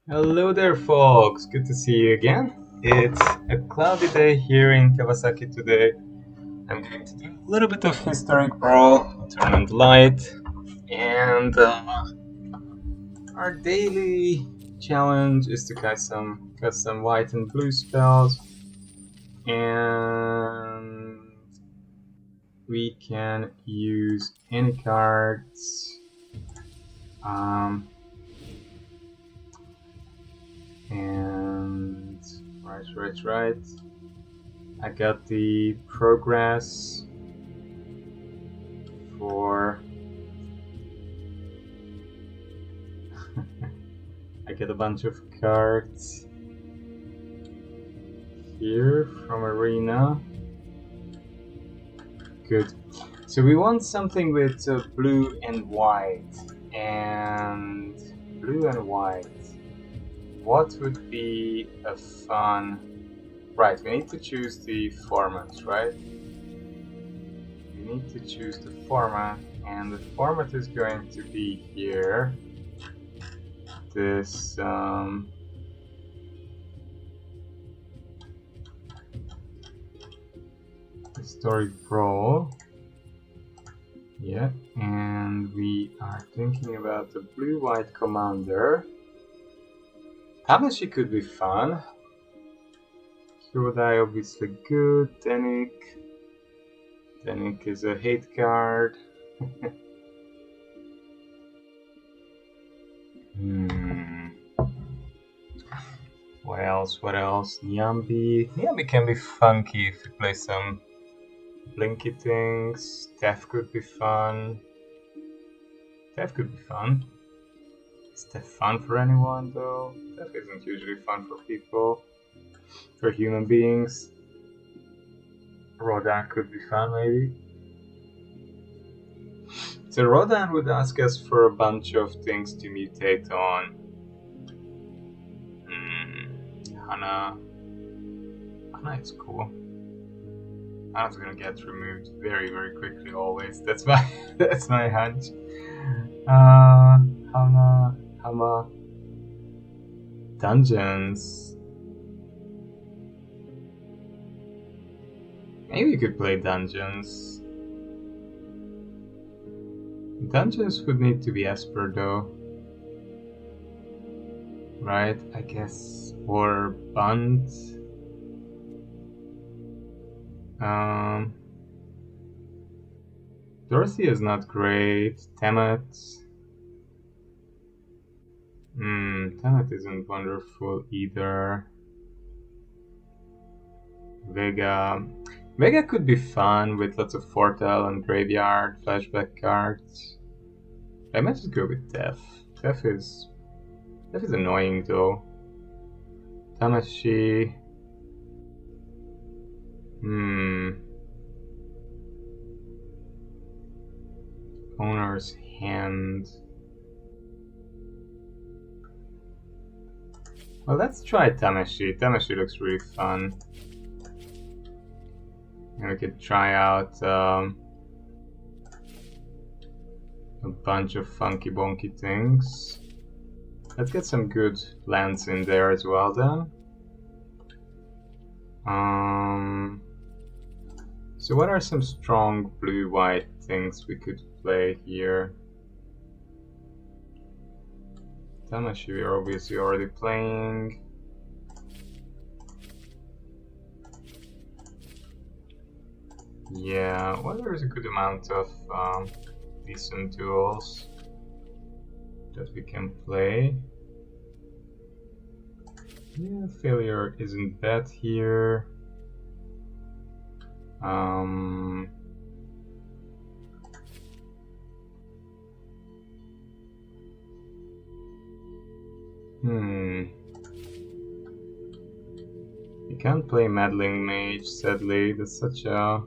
Hello there, folks. Good to see you again. It's a cloudy day here in Kawasaki today. I'm going to do a little bit of Historic Brawl, turn on the light, and our daily challenge is to cast some white and blue spells, and we can use any cards. And right. I got the progress for I get a bunch of cards here from Arena. Good. So we want something with blue and white. And blue and white. What would be a fun... Right, we need to choose the format, right? We need to choose the format, and the format is going to be here. This Historic Brawl. Yeah, and we are thinking about the blue-white commander. Tamashi could be fun. Kyodai obviously good. Denik is a hate card. What else? Nyambi can be funky if you play some blinky things. Def could be fun. Is Def fun for anyone though? Def isn't usually fun for people. For human beings. Rodan could be fun maybe. So Rodan would ask us for a bunch of things to mutate on. Hana is cool. Hana's gonna get removed very, very quickly always. That's my hunch. Hama. Dungeons. Maybe you could play Dungeons. Dungeons would need to be Esper though. Right, I guess. Or Bunt. Dorothy is not great. Temet. Temet isn't wonderful either. Vega could be fun with lots of Fortel and Graveyard flashback cards. I might just go with Def. Def is annoying though. Tamashi. Owner's Hand. Well, let's try Tamashi. Tamashi looks really fun. And we could try out a bunch of funky bonky things. Let's get some good lands in there as well then. So what are some strong blue-white things we could play here? Tamashi we are obviously already playing. Yeah, well, there's a good amount of decent duels that we can play. Yeah, failure isn't bad here. You can't play Meddling Mage, sadly. That's such a...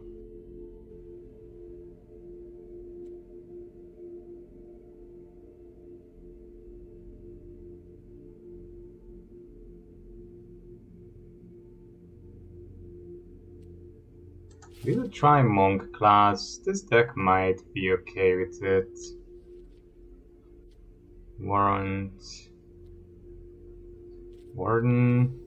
We will try Monk class. This deck might be okay with it. Warrant. Warden.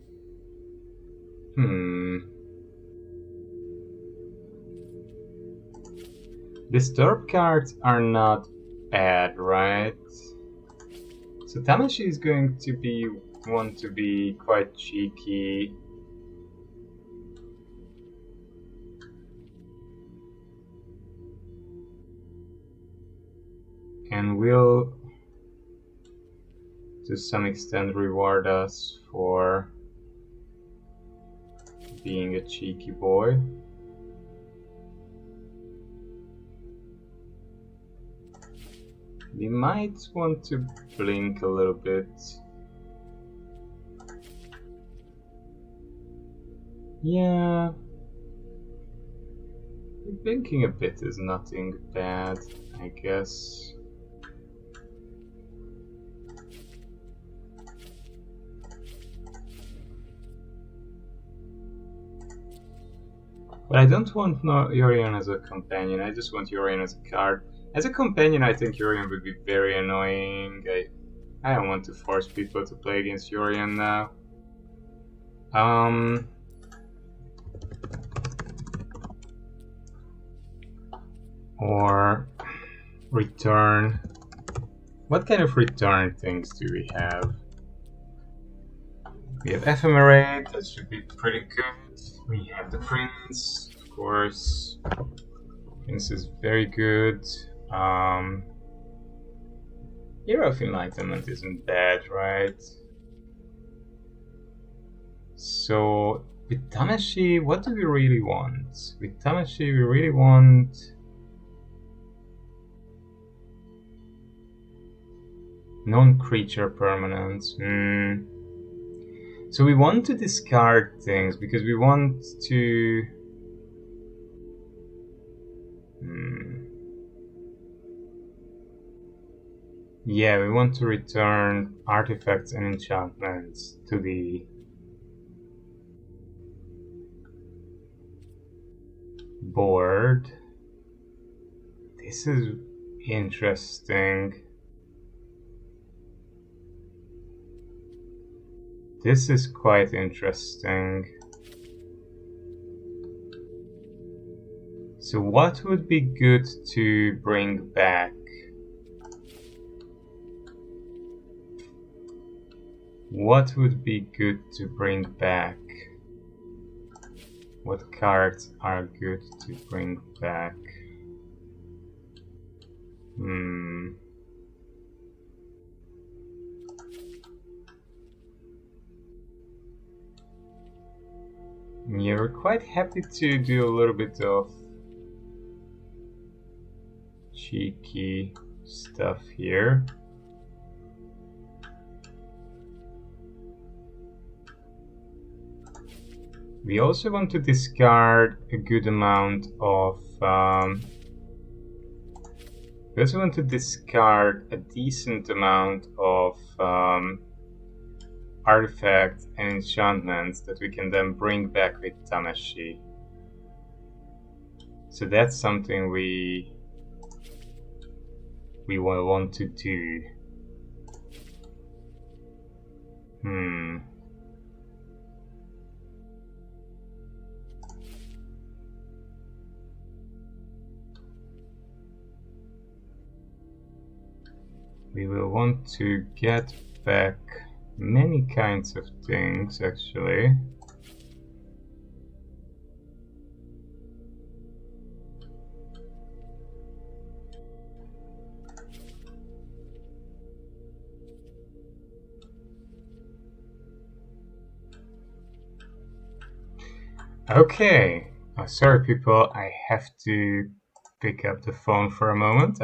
Disturb cards are not bad, right? So Tamashi is going to want to be quite cheeky. And will to some extent reward us for being a cheeky boy. We might want to blink a little bit. Yeah, blinking a bit is nothing bad, I guess. But I don't want Yorion as a companion, I just want Yorion as a card. As a companion, I think Yorion would be very annoying. I don't want to force people to play against Yorion now. Or return. What kind of return things do we have? We have Ephemerate, that should be pretty good. We have the Prince, of course. Prince is very good. Hero of Enlightenment isn't bad, right? So, with Tamashi, what do we really want? With Tamashi, we really want non-creature permanents. So we want to discard things because we want to... Yeah, we want to return artifacts and enchantments to the board. This is interesting. This is quite interesting. So what would be good to bring back? What would be good to bring back? What cards are good to bring back? Yeah, we're quite happy to do a little bit of cheeky stuff here. We also want to discard a good amount of... we also want to discard a decent amount of artifacts and enchantments that we can then bring back with Tamashi. So that's something we will want to do. We will want to get back many kinds of things, actually. Okay. Sorry, people. I have to pick up the phone for a moment.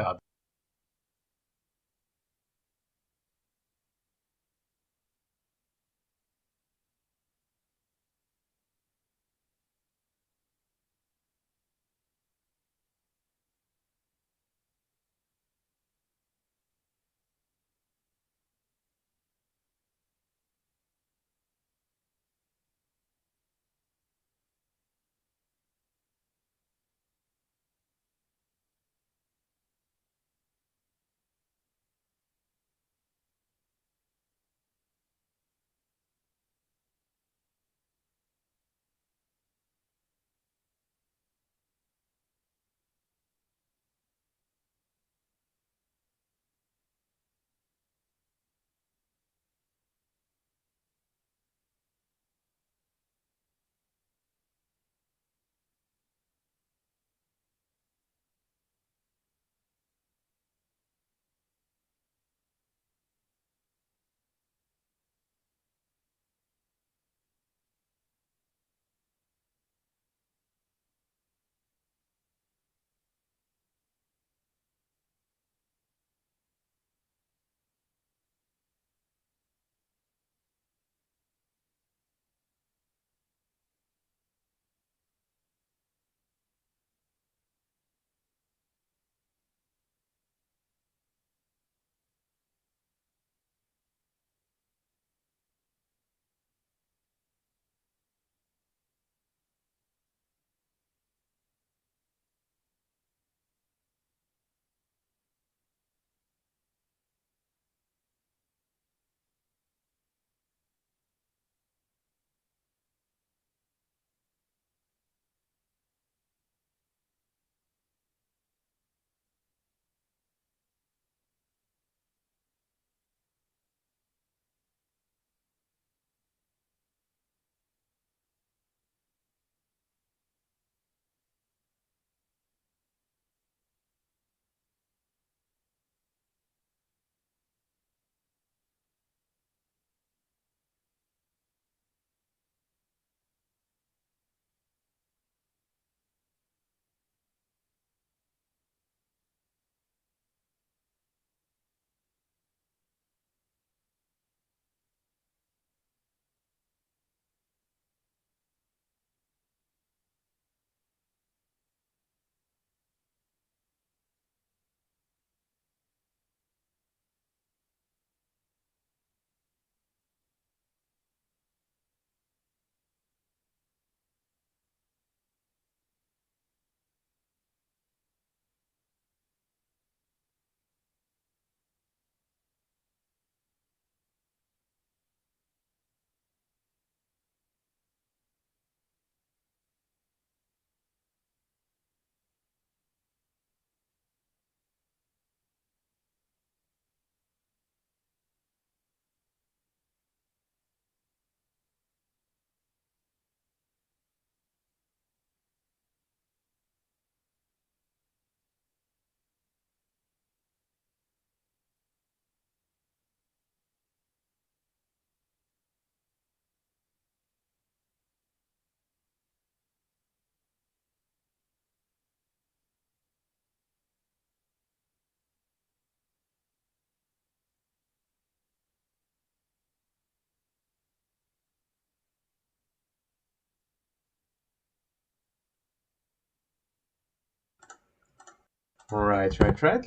Right.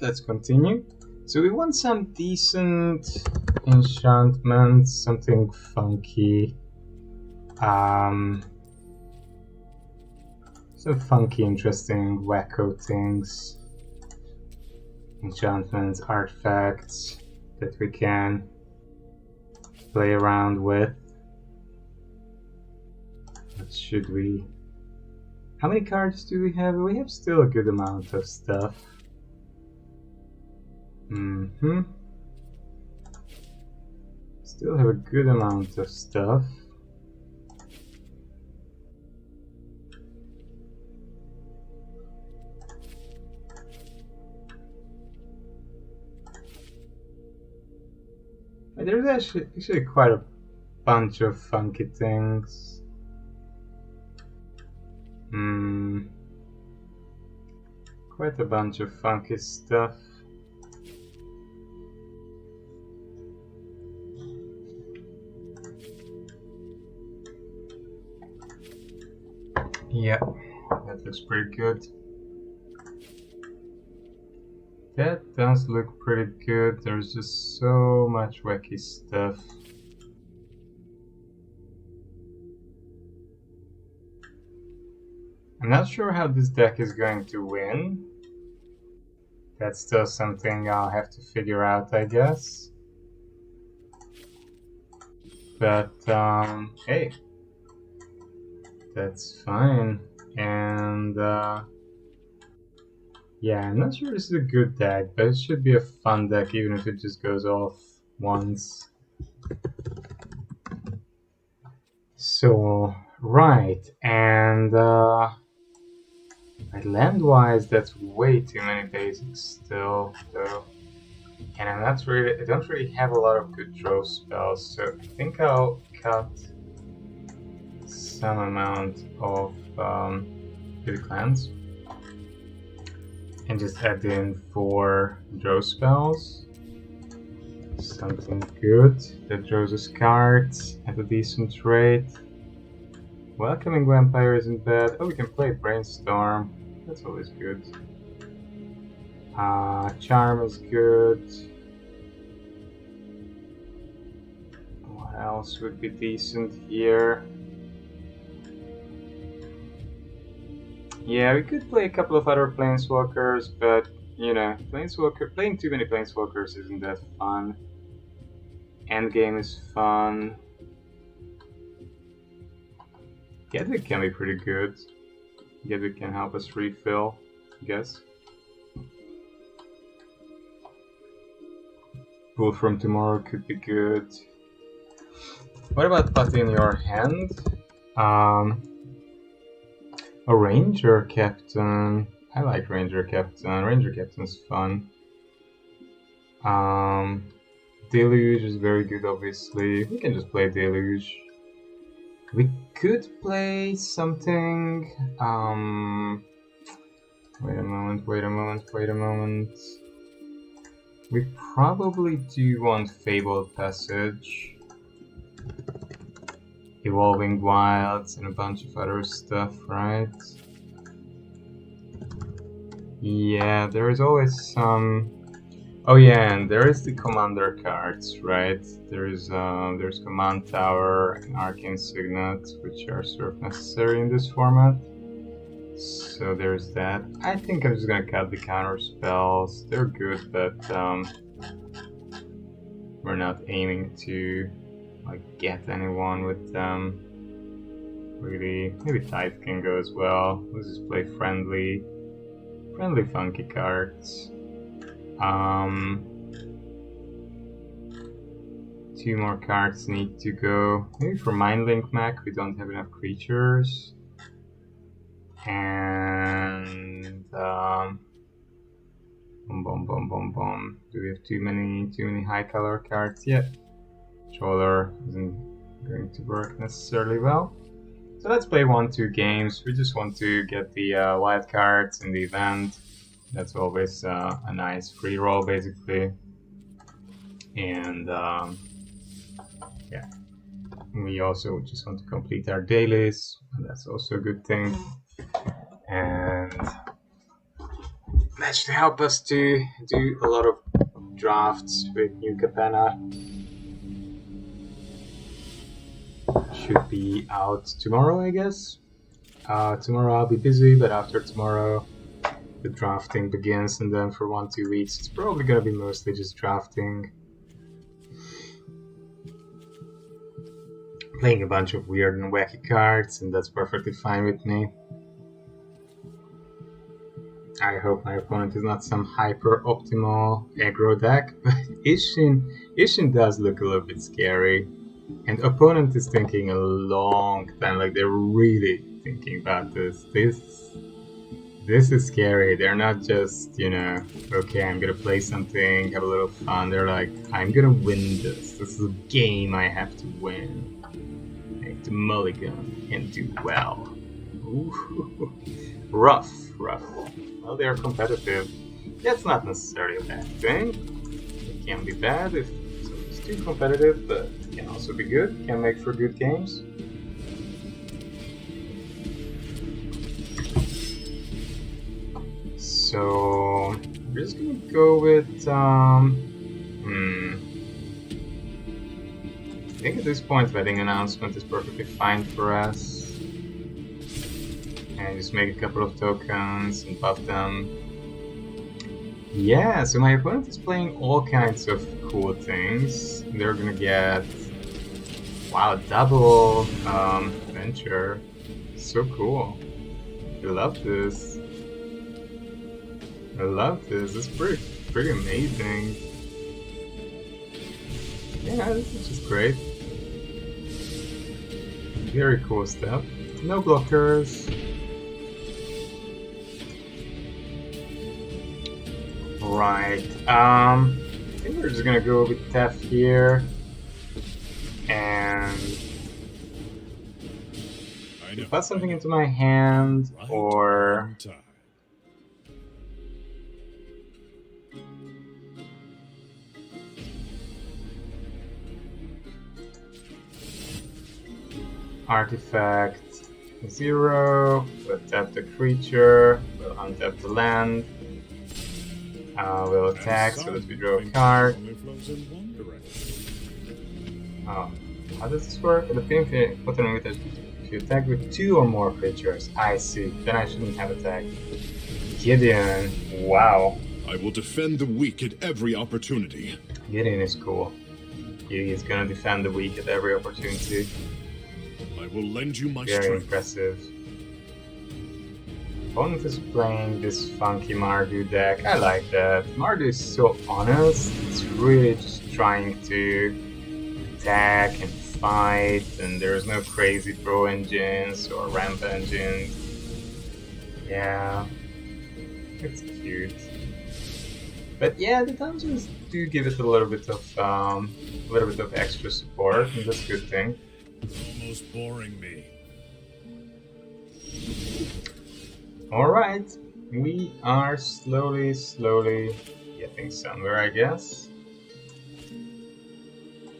Let's continue. So we want some decent enchantments, something funky. Some funky, interesting, wacko things. Enchantments, artifacts that we can play around with. What should we... How many cards do we have? We have still a good amount of stuff. Still have a good amount of stuff. There's actually quite a bunch of funky things. Quite a bunch of funky stuff. Yeah, that looks pretty good. That does look pretty good. There's just so much wacky stuff. I'm not sure how this deck is going to win. That's still something I'll have to figure out, I guess. But, hey. That's fine. And, yeah, I'm not sure this is a good deck, but it should be a fun deck even if it just goes off once. So, right, and land-wise, that's way too many basics still, though. And I don't really have a lot of good draw spells, so I think I'll cut some amount of Hidden Clans and just add in 4 draw spells. Something good that draws us cards at a decent rate. Welcoming Vampire isn't bad. Oh, we can play Brainstorm. That's always good. Charm is good. What else would be decent here? Yeah, we could play a couple of other Planeswalkers, but, you know, playing too many Planeswalkers isn't that fun. Endgame is fun. Gedwick can be pretty good. Gedwick can help us refill, I guess. Bull from Tomorrow could be good. What about putting in your hand? A Ranger Captain. I like Ranger Captain. Ranger Captain's fun. Deluge is very good, obviously. We can just play Deluge. We could play something. Wait a moment. We probably do want Fabled Passage, Evolving Wilds, and a bunch of other stuff, right? Yeah, there is always some. Oh yeah, and there is the Commander cards, right? There's Command Tower and Arcane Signet, which are sort of necessary in this format. So there's that. I think I'm just gonna cut the counter spells. They're good, but we're not aiming to like get anyone with them. Really, maybe Tithe can go as well. Let's just play friendly funky cards. 2 more cards need to go. Maybe for Mindlink Mech we don't have enough creatures. And boom. Do we have too many high color cards yet? Controller isn't going to work necessarily well. So let's play 1-2 games. We just want to get the wild cards in the event. That's always a nice free roll, basically. And yeah, we also just want to complete our dailies, and that's also a good thing. And That should help us to do a lot of drafts with new Capena. Should be out tomorrow, I guess. Tomorrow I'll be busy, but after tomorrow the drafting begins, and then for 1-2 weeks it's probably gonna be mostly just drafting. Playing a bunch of weird and wacky cards, and that's perfectly fine with me. I hope my opponent is not some hyper-optimal aggro deck, but Ishin does look a little bit scary. And opponent is thinking a long time, like they're really thinking about this. This is scary. They're not just, you know, okay, I'm gonna play something, have a little fun. They're like, I'm gonna win this. This is a game I have to win. I have to mulligan and do well. Ooh. Rough. Well, they are competitive. That's not necessarily a bad thing. It can be bad if someone's too competitive, but it can also be good. Can make for good games. So we're just gonna go with I think at this point wedding announcement is perfectly fine for us. And just make a couple of tokens and buff them. Yeah, so my opponent is playing all kinds of cool things. They're gonna get, wow, double venture. So cool. I love this. It's pretty amazing. Yeah, this is just great. Very cool stuff. No blockers. Right. I think we're just gonna go with Tef here. And put something into my hand, or artifact 0, we'll tap the creature, we'll untap the land, we'll attack so that we draw a card. Oh, how does this work? At the beginning of the if you attack with 2 or more creatures, I see, then I shouldn't have attacked. Gideon, wow. I will defend the weak at every opportunity. Gideon is cool. He is gonna defend the weak at every opportunity. I will lend you my Very strength. impressive. Opponent is playing this funky Mardu deck. I like that. Mardu is so honest. It's really just trying to attack and fight, and there's no crazy pro engines or ramp engines. Yeah, it's cute. But yeah, the dungeons do give it a little bit of extra support, and that's a good thing. Almost boring me. Alright, we are slowly getting somewhere, I guess.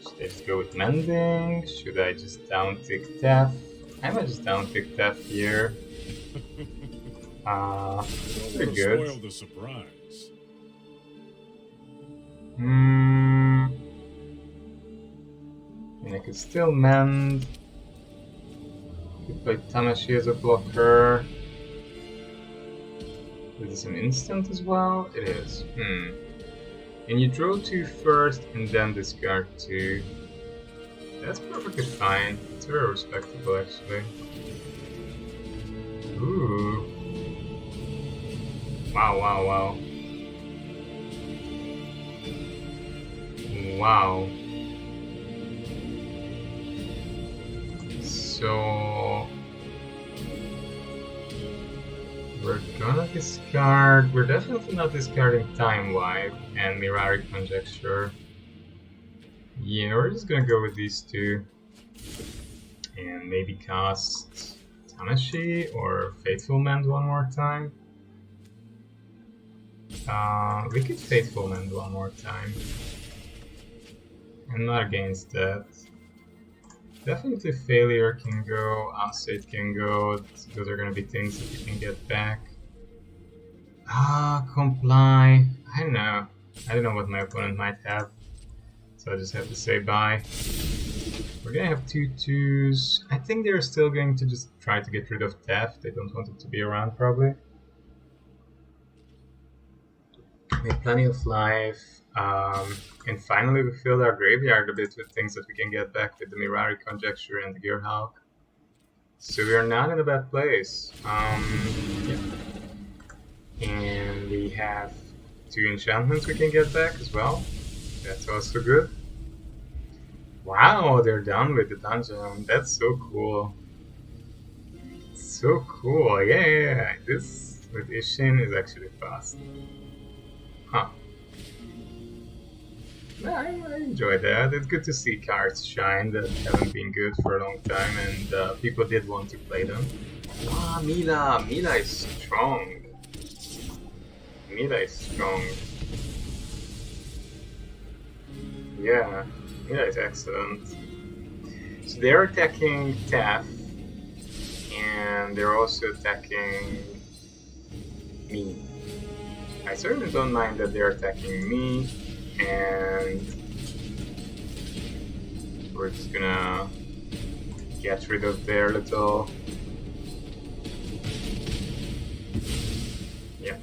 Should I just go with mending? Should I just down-tick Tef? I might just down-tick Tef here. Pretty good. Spoil the surprise. And I could still mend. Could play Tamashi as a blocker. Is this an instant as well? It is. And you draw 2 first and then discard 2. That's perfectly fine. It's very respectable actually. Ooh. Wow. Wow. So we're gonna discard. We're definitely not discarding Time Wipe and Mirari Conjecture. Yeah, we're just gonna go with these 2 and maybe cast Tamashi or Fateful Mend one more time. We could Fateful Mend one more time. I'm not against that. Definitely Failure can go, Unsafe can go. Those are gonna be things that you can get back. Ah, comply. I don't know. I don't know what my opponent might have. So I just have to say bye. We're gonna have 2/2s. I think they're still going to just try to get rid of Theft. They don't want it to be around, probably. We have plenty of life. And finally, we filled our graveyard a bit with things that we can get back with the Mirari Conjecture and the Gearhawk. So we are not in a bad place. Yeah. And we have 2 enchantments we can get back as well. That's also good. Wow, they're done with the dungeon. That's so cool. So cool. Yeah. This with Ishin is actually fast. Huh. I enjoy that. It's good to see cards shine that haven't been good for a long time, and people did want to play them. Ah, Mila! Mila is strong. Mila is strong. Yeah, Mila is excellent. So they're attacking Taff, and they're also attacking me. I certainly don't mind that they're attacking me, and we're just gonna get rid of their little... Yeah,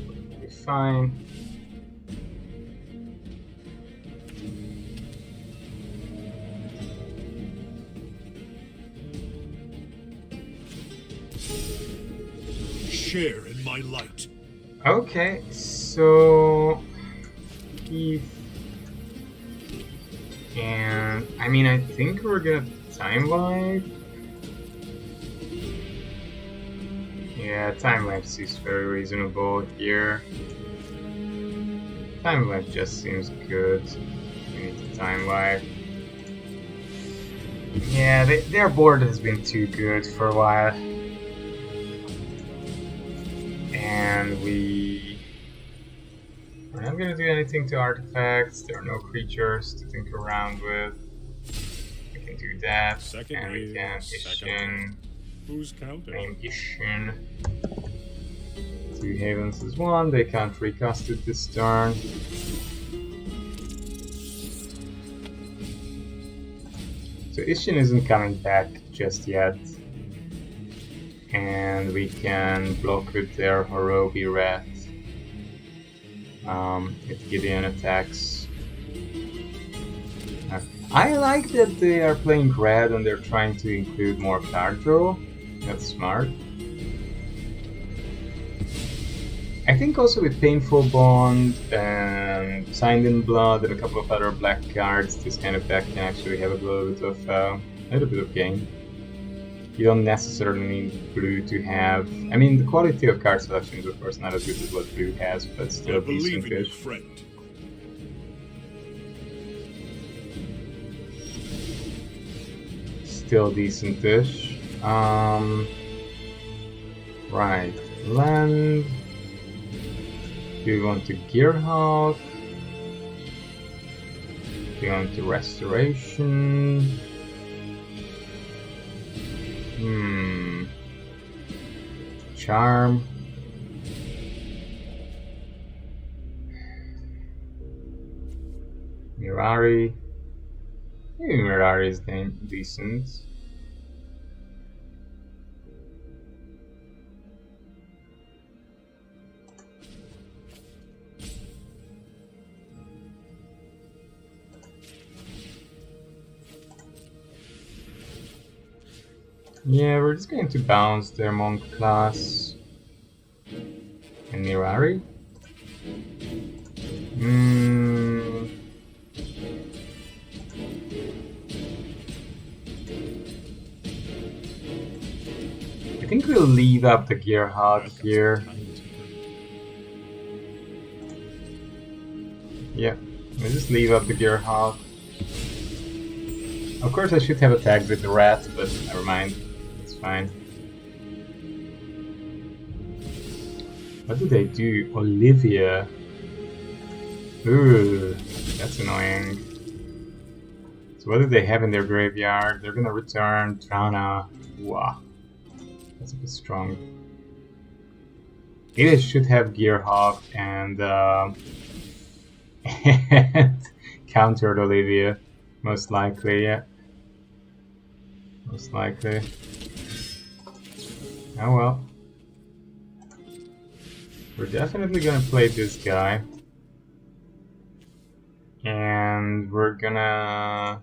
we'll be fine. Share in my light. Okay, so Keith, and I mean, I think we're gonna time wipe. Yeah, time wipe seems very reasonable here. Time wipe just seems good. We need to time wipe. Yeah, their board has been too good for a while. And we're not gonna do anything to artifacts. There are no creatures to think around with. We can do that, Second and we can Ishin. Who's counting? Name Ishin. 2 Havens is 1. They can't recast it this turn. So Ishin isn't coming back just yet. And we can block with their Horobi Rat if Gideon attacks. I like that they are playing red and they're trying to include more card draw. That's smart. I think also with Painful Bond and Signed in Blood and a couple of other black cards, this kind of deck can actually have a little bit of gain. You don't necessarily need blue to have... I mean, the quality of card selection is of course not as good as what blue has, but still decent-ish. Still decent-ish. Right. Land. Do we want to Gearhawk? Do we want to Restoration? Charm. Mirari. Maybe Mirari is decent. Yeah, we're just going to bounce their monk class. And Mirari? I think we'll leave up the Gearhawk here. Yeah, we'll just leave up the Gearhawk. Of course I should have attacked with the rat, but never mind. It's fine. What do they do? Olivia. Ooh, that's annoying. So what do they have in their graveyard? They're gonna return Trana. Wow. That's a bit strong. It should have Gear Hawk and, and countered Olivia, most likely, yeah. Most likely. Oh well. We're definitely gonna play this guy. And we're gonna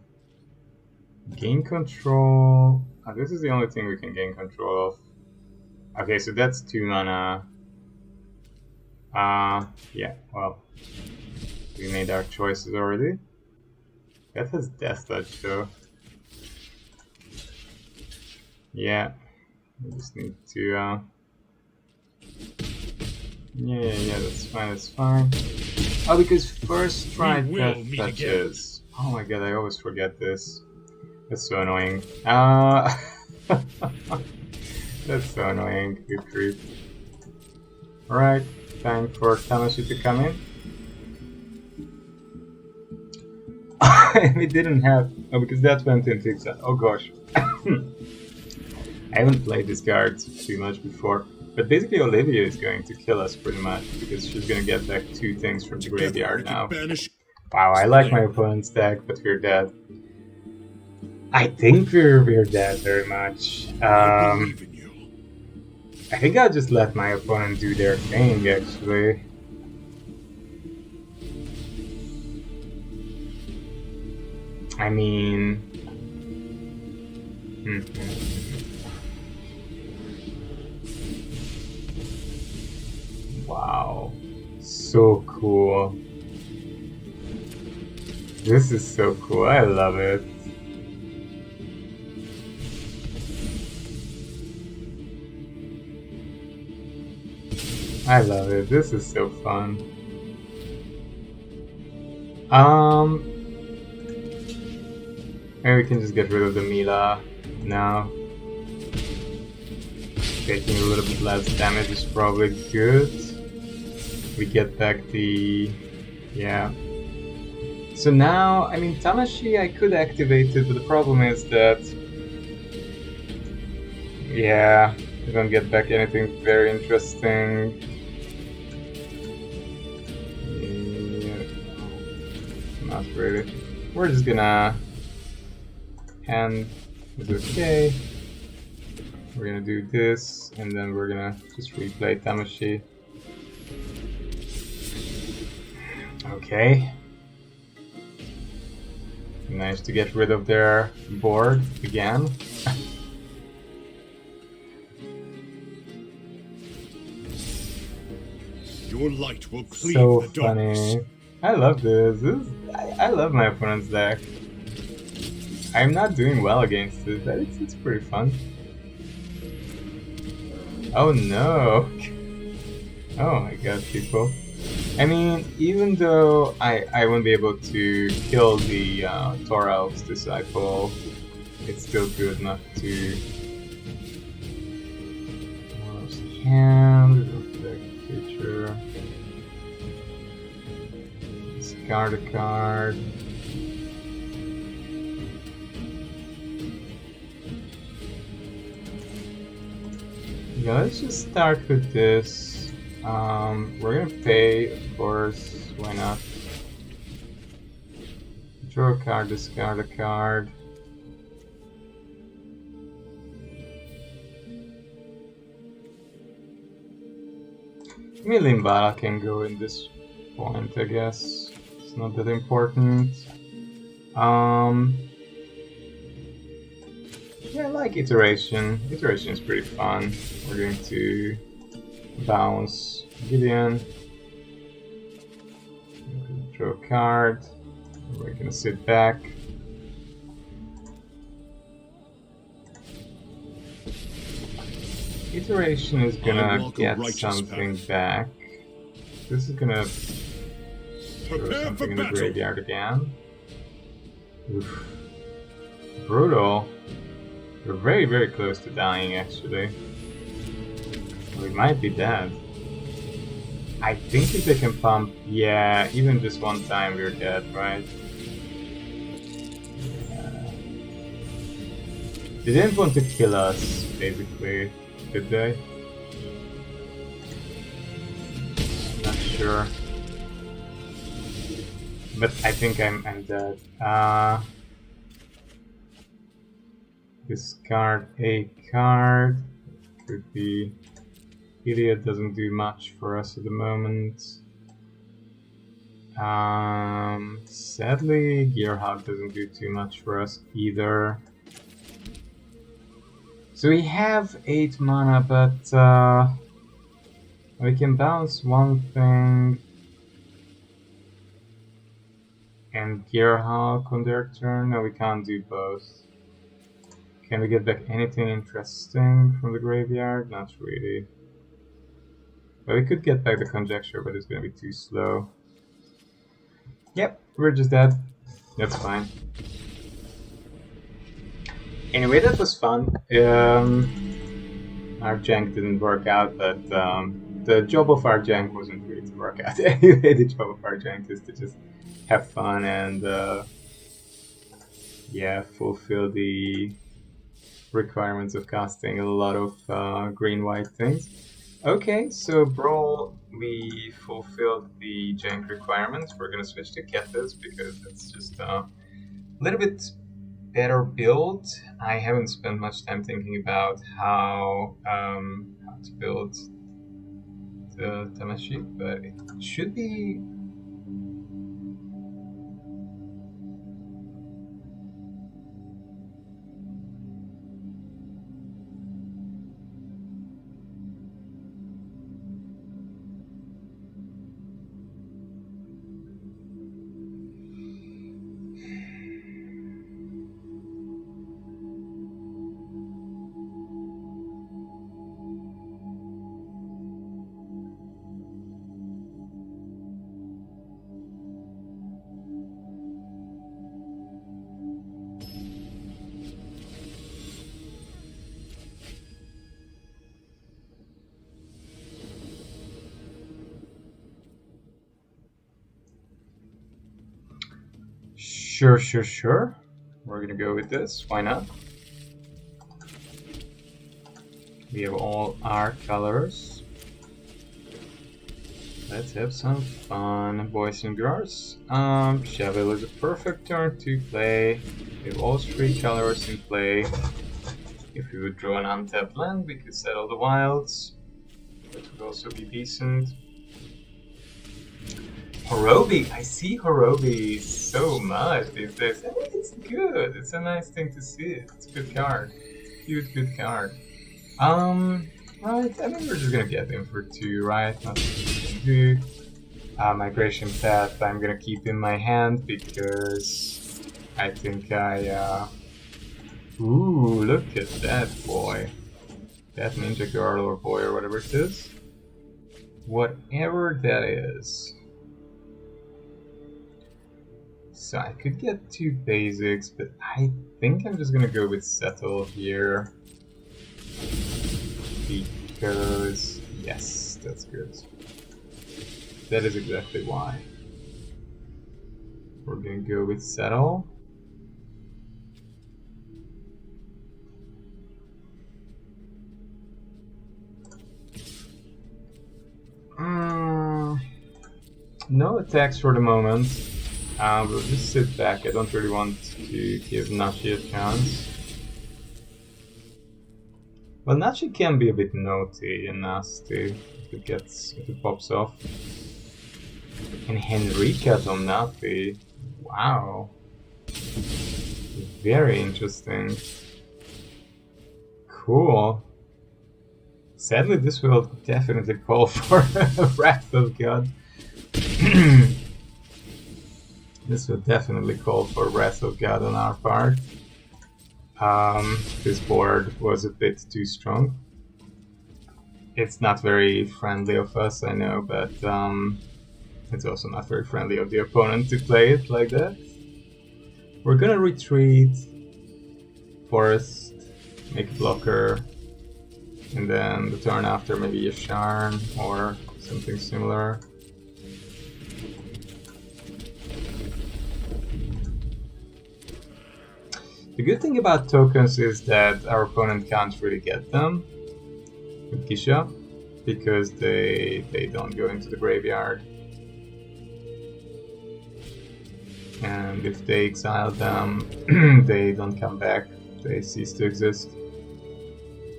gain control. Oh, this is the only thing we can gain control of. Okay, so that's 2 mana. Yeah, well, we made our choices already. That has Death Touch though. Yeah, we just need to, yeah, that's fine. Oh, because first try Death Touches. Oh my god, I always forget this. That's so annoying. That's so annoying, you creep. Alright, time for Tamashi to come in. We didn't have... Oh, because that went into exile. Oh gosh. I haven't played this card too much before. But basically Olivia is going to kill us pretty much, because she's going to get back 2 things from the graveyard now. Wow, I like my opponent's deck, but we're dead. I think we're dead very much. I think I'll just let my opponent do their thing, actually. I mean... Wow. So cool. This is so cool, I love it. I love it, this is so fun. Maybe we can just get rid of the Mila now. Taking a little bit less damage is probably good. We get back the... yeah. So now, I mean, Tamashi I could activate it, but the problem is that... yeah, we don't get back anything very interesting. Not really. We're just gonna hand is okay. We're gonna do this, and then we're gonna just replay Tamashi. Okay. Managed to get rid of their board again. Your light will cleave So the darkness. funny. I love this. I love my opponent's deck. I'm not doing well against it, but it's pretty fun. Oh no! Oh my god, people. I mean, even though I won't be able to kill the Toralf's Disciple, it's still good enough to... hand, creature. Discard a card. Yeah, let's just start with this. We're gonna pay, of course, why not? Draw a card, discard a card. I mean, Limbala can go in this point, I guess. It's not that important. Yeah, I like Iteration. Iteration is pretty fun. We're going to bounce Gideon. Draw a card. We're gonna sit back. Iteration is gonna get something back. This is gonna throw something in the graveyard again. Oof. Brutal. We're very, very close to dying, actually. We might be dead. I think if they can pump... yeah, even just one time we're dead, right? Yeah. They didn't want to kill us, basically, did they? sure. But I think I'm dead. Discard a card. Could be. Iliad doesn't do much for us at the moment. Sadly, Gearhawk doesn't do too much for us either. So we have 8 mana, but we can bounce one thing and Gearhawk on their turn. No, we can't do both. Can we get back anything interesting from the graveyard? Not really. But we could get back the Conjecture, but it's gonna be too slow. Yep, we're just dead. That's fine. Anyway, that was fun. Our jank didn't work out, but the job of our jank wasn't really to work out. Anyway, the job of our jank is to just have fun and yeah, fulfill the requirements of casting a lot of green-white things. Okay, so Brawl, we fulfilled the jank requirements. We're gonna switch to Kethis because it's just a little bit better build. I haven't spent much time thinking about how to build the Tamashik, but it should be. Sure. We're gonna go with this. Why not? We have all our colors. Let's have some fun, boys and girls. Cheville is a perfect turn to play. We have all 3 colors in play. If we would draw an untapped land, we could settle the wilds. That would also be decent. Horobi! I see Horobi so much these days. I mean, it's good. It's a nice thing to see. It's a good card. Huge good card. Right, I mean, we're just gonna get him for 2, right? Nothing we can do. Migration Path I'm gonna keep in my hand because I think ooh, look at that boy. That ninja girl or boy or whatever it is. Whatever that is. So I could get 2 basics, but I think I'm just gonna go with Settle here. Because, yes, that's good. That is exactly why. We're gonna go with Settle. No attacks for the moment. We'll just sit back. I don't really want to give Nachi a chance. Well, Nachi can be a bit naughty and nasty if it pops off. And Henrika Domnati. Wow. Very interesting. Cool. Sadly, this will definitely call for Wrath of God. This will definitely call for Wrath of God on our part. This board was a bit too strong. It's not very friendly of us, I know, but it's also not very friendly of the opponent to play it like that. We're gonna retreat, Forest, make a blocker, and then the turn after maybe a Sharn or something similar. The good thing about tokens is that our opponent can't really get them with Gisha. because they don't go into the graveyard. And if they exile them, they don't come back. They cease to exist.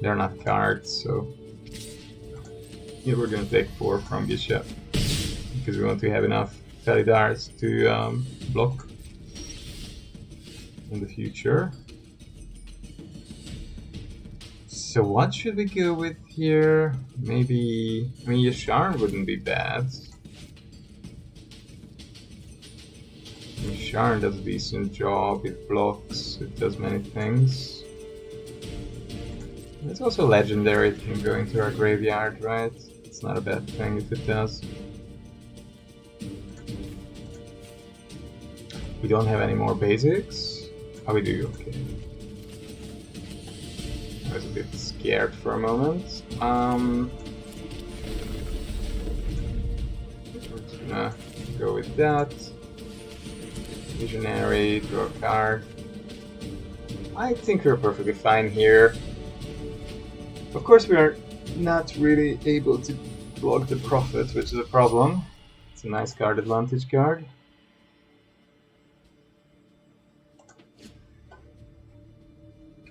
They're not cards, so here we're gonna take 4 from Gisha because we want to have enough Felidars to block in the future. So what should we go with here? Maybe, I mean, Yasharn wouldn't be bad. Yasharn does a decent job, it blocks, it does many things. It's also legendary, it can go into our graveyard, right? It's not a bad thing if it does. We don't have any more basics? Oh, we do, okay. I was a bit scared for a moment. We're just gonna go with that. Visionary, draw a card. I think we're perfectly fine here. Of course, we are not really able to block the Prophet, which is a problem. It's a nice card advantage card.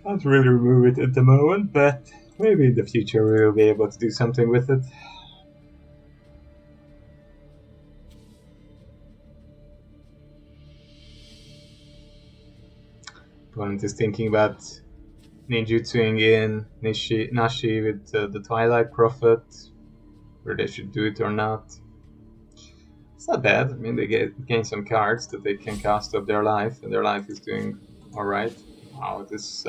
Can't really remove it at the moment, but maybe in the future we will be able to do something with it. Opponent is thinking about ninjutsuing in Nashi with the Twilight Prophet, whether they should do it or not. It's not bad. I mean, they gain some cards that they can cast up their life, and their life is doing alright. Wow, this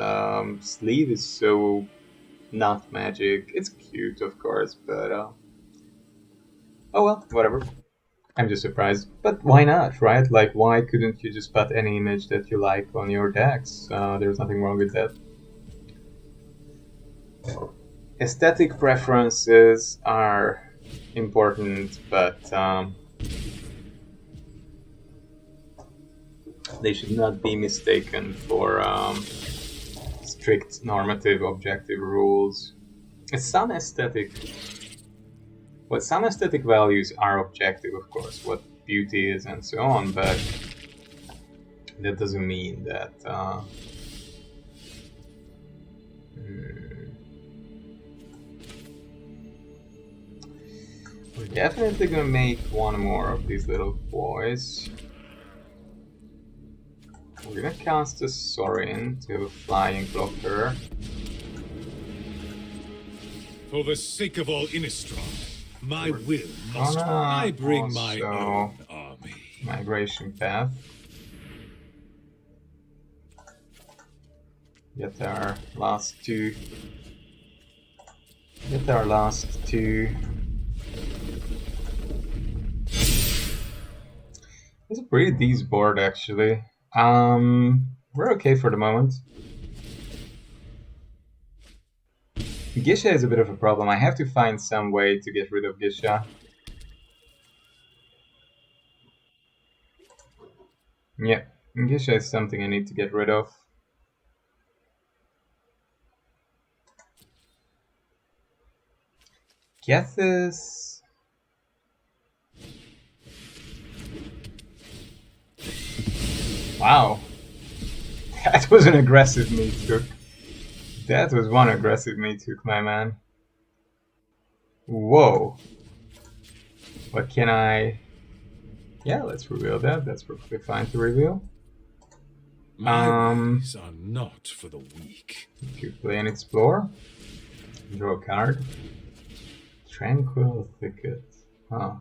sleeve is so not magic. It's cute, of course, but oh well, whatever. I'm just surprised. But why not, right? Like, why couldn't you just put any image that you like on your decks? There's nothing wrong with that. Aesthetic preferences are important, but they should not be mistaken for strict normative objective rules. Some aesthetic values are objective, of course, what beauty is and so on, but that doesn't mean that we're definitely gonna make one more of these little boys. We're gonna cast a Sorin to have a flying blocker. For the sake of all Innistrad, my will must I bring my own army. Migration path. Get our last two. It's a pretty decent board, actually. We're okay for the moment. Gisha is a bit of a problem. I have to find some way to get rid of Gisha. Yeah, Gisha is something I need to get rid of. Kethis. Wow. That was an aggressive meat hook. That was one aggressive meat hook, my man. Whoa. What can I... Yeah, let's reveal that. That's perfectly fine to reveal. My ways are not for the weak. If you play and explore, draw a card. Tranquil Thicket. Huh.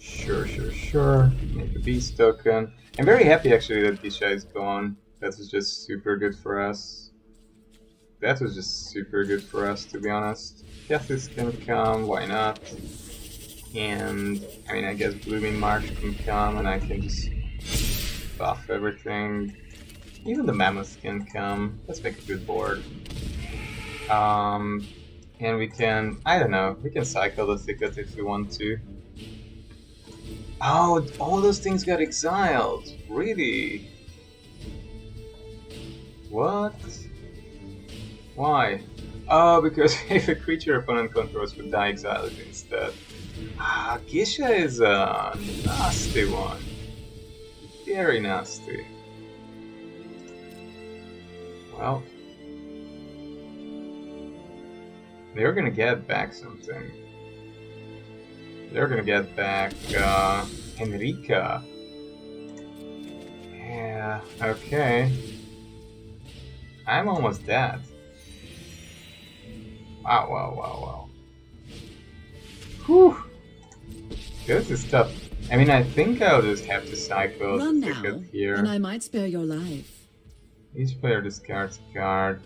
Sure. Make a beast token. I'm very happy actually that Gisha is gone. That was just super good for us. To be honest. Kethis can come, why not? And, I mean, I guess Blooming March can come and I can just buff everything. Even the Mammoth can come. Let's make a good board. And we can, I don't know, we can cycle the Thicket if we want to. Oh, all those things got exiled. Really? What? Why? Oh, because if a creature opponent controls would die, exile it instead. Ah, Gisha is a nasty one. Very nasty. Well, they're gonna get back something. They're gonna get back Enrica. Yeah, okay. I'm almost dead. Wow, wow, wow, wow. Whew. This is tough. I mean, I think I'll just have to cycle Run the ticket now, here. and I might spare your life. Each player discards a card.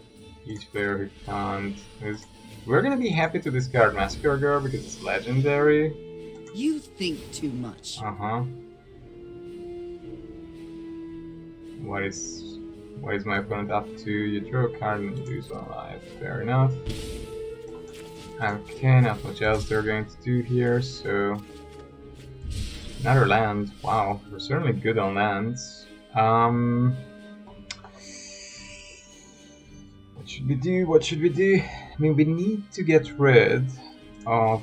Each player who can't we're gonna be happy to discard Massacre Girl because it's legendary. You think too much. Uh-huh. What is my opponent up to? You draw a card and you lose one life. Fair enough. Okay, not much else they're going to do here, so another land. Wow, we're certainly good on lands. What should we do? What should we do? I mean, we need to get rid of...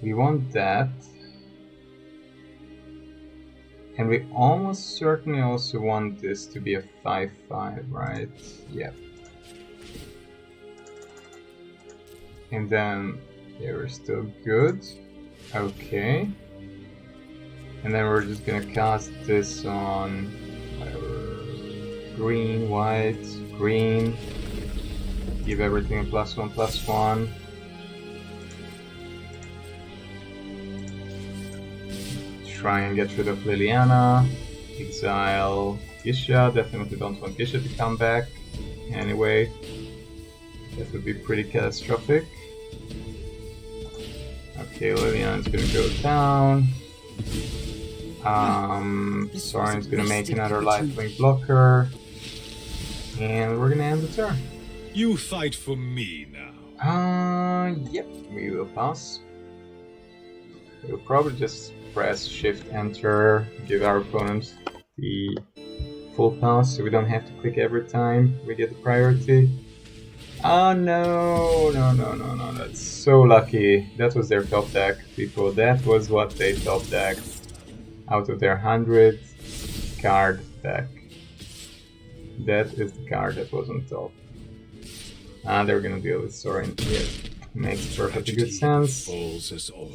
We want that. And we almost certainly also want this to be a 5/5, right? Yep. And then, yeah, we're still good. Okay. And then we're just gonna cast this on whatever. Green, white, green. Give everything a +1/+1. Try and get rid of Liliana. Exile Gisha. Definitely don't want Gisha to come back. Anyway, that would be pretty catastrophic. Okay, Liliana's gonna go down. Soren's gonna make another lifelink blocker. And we're gonna end the turn. You fight for me now. Yep, we will pass. We'll probably just press Shift Enter, give our opponent the full pass so we don't have to click every time we get the priority. Oh no, no, that's so lucky. That was their top deck, people. That was what they top decked out of their 100 card deck. That is the card that was on top. And they're gonna deal with Sorin here. Makes perfectly good sense. Falls us all.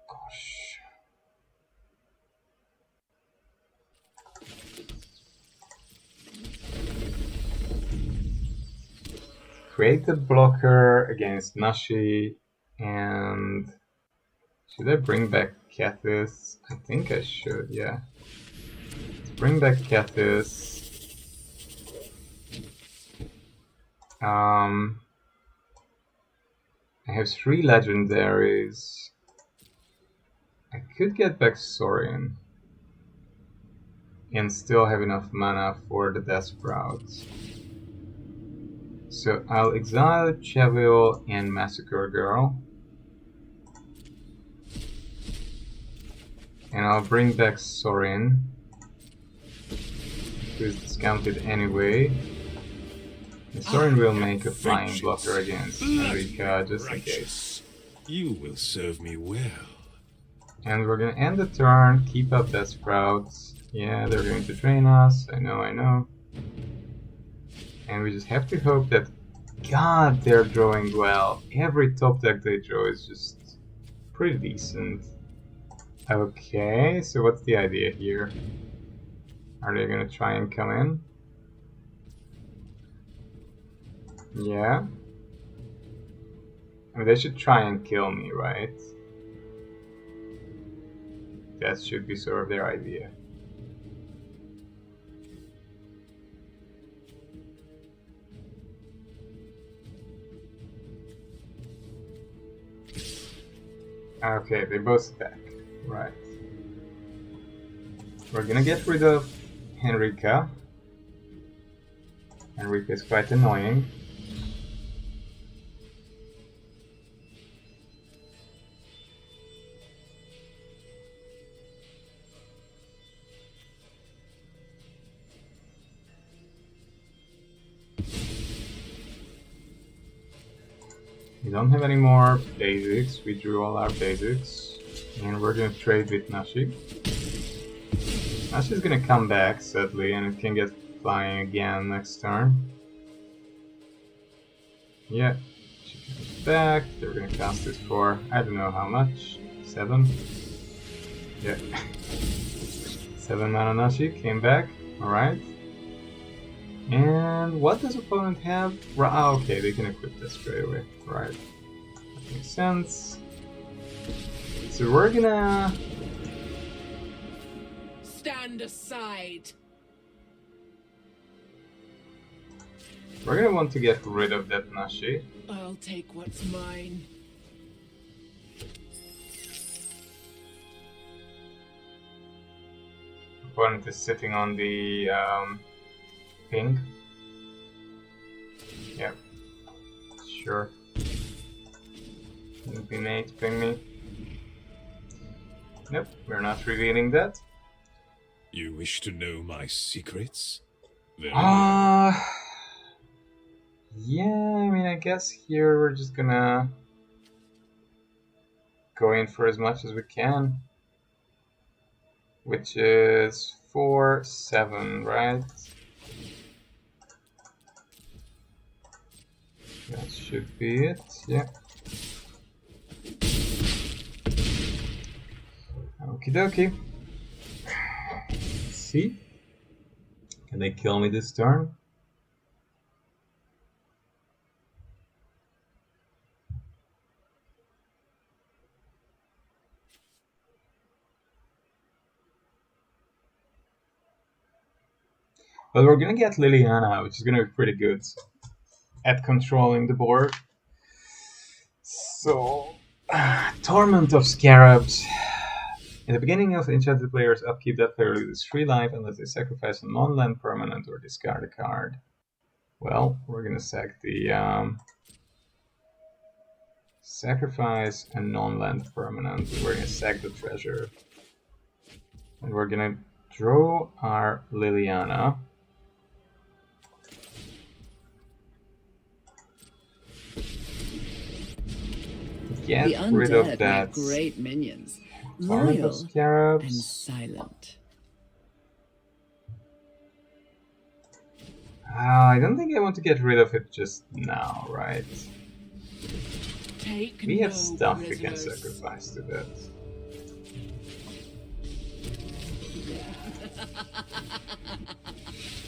Gosh. Create a blocker against Nashi, and should I bring back Kethis? I think I should, yeah. Let's bring back Kethis. I have 3 legendaries. I could get back Sorin and still have enough mana for the Death Sprouts. So I'll exile Cheville and Massacre Girl. And I'll bring back Sorin, who is discounted anyway. And Sorin will make a flying blocker against Enrica, just in case. You will serve me well. And we're gonna end the turn, keep up Death Sprouts. Yeah, they're going to drain us, I know. And we just have to hope that, God, they're drawing well. Every top deck they draw is just pretty decent. Okay, so what's the idea here? Are they gonna try and come in? Yeah. I mean, they should try and kill me, right? That should be sort of their idea. Okay, they both attack. Right. We're gonna get rid of Enrica. Enrica is quite annoying. don't have any more basics. We drew all our basics. And we're gonna trade with Nashi. Nashi's gonna come back, sadly, and it can get flying again next turn. Yeah, she comes back. They're gonna cast this for, I don't know how much. 7? Yeah. 7 mana Nashi came back. Alright. And what does opponent have? Okay, they can equip this straight away. Right. That makes sense. So we're gonna... Stand aside. We're gonna want to get rid of that Nashi. I'll take what's mine. Opponent is sitting on the ping. Yep. Sure. It'll be Nate, ping me. Nope, we're not revealing that. You wish to know my secrets? Very Yeah, I mean, I guess here we're just gonna go in for as much as we can. Which is 4-7, right? That should be it, yeah. Okie dokie. Let's see. Can they kill me this turn? But we're gonna get Liliana, which is gonna be pretty good at controlling the board. So, Torment of Scarabs. In the beginning of enchanted player's upkeep, that player loses 3 life unless they sacrifice a non-land permanent or discard a card. Well, we're gonna sack the sacrifice a non-land permanent. We're gonna sack the treasure, and we're gonna draw our Liliana. Get rid of that. Great minions, Torment loyal of Scarabs. and silent. I don't think I want to get rid of it just now, right? Take We have no stuff we can prisoners. sacrifice to that.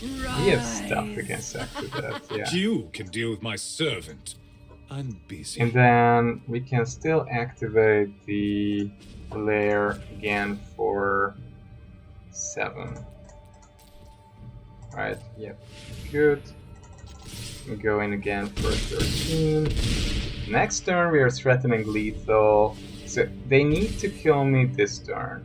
We have stuff we can sack to that, yeah. You can deal with my servant. I'm busy. And then we can still activate the lair again for 7. Right, yep, good. We go in again for 13. Next turn we are threatening lethal. So they need to kill me this turn.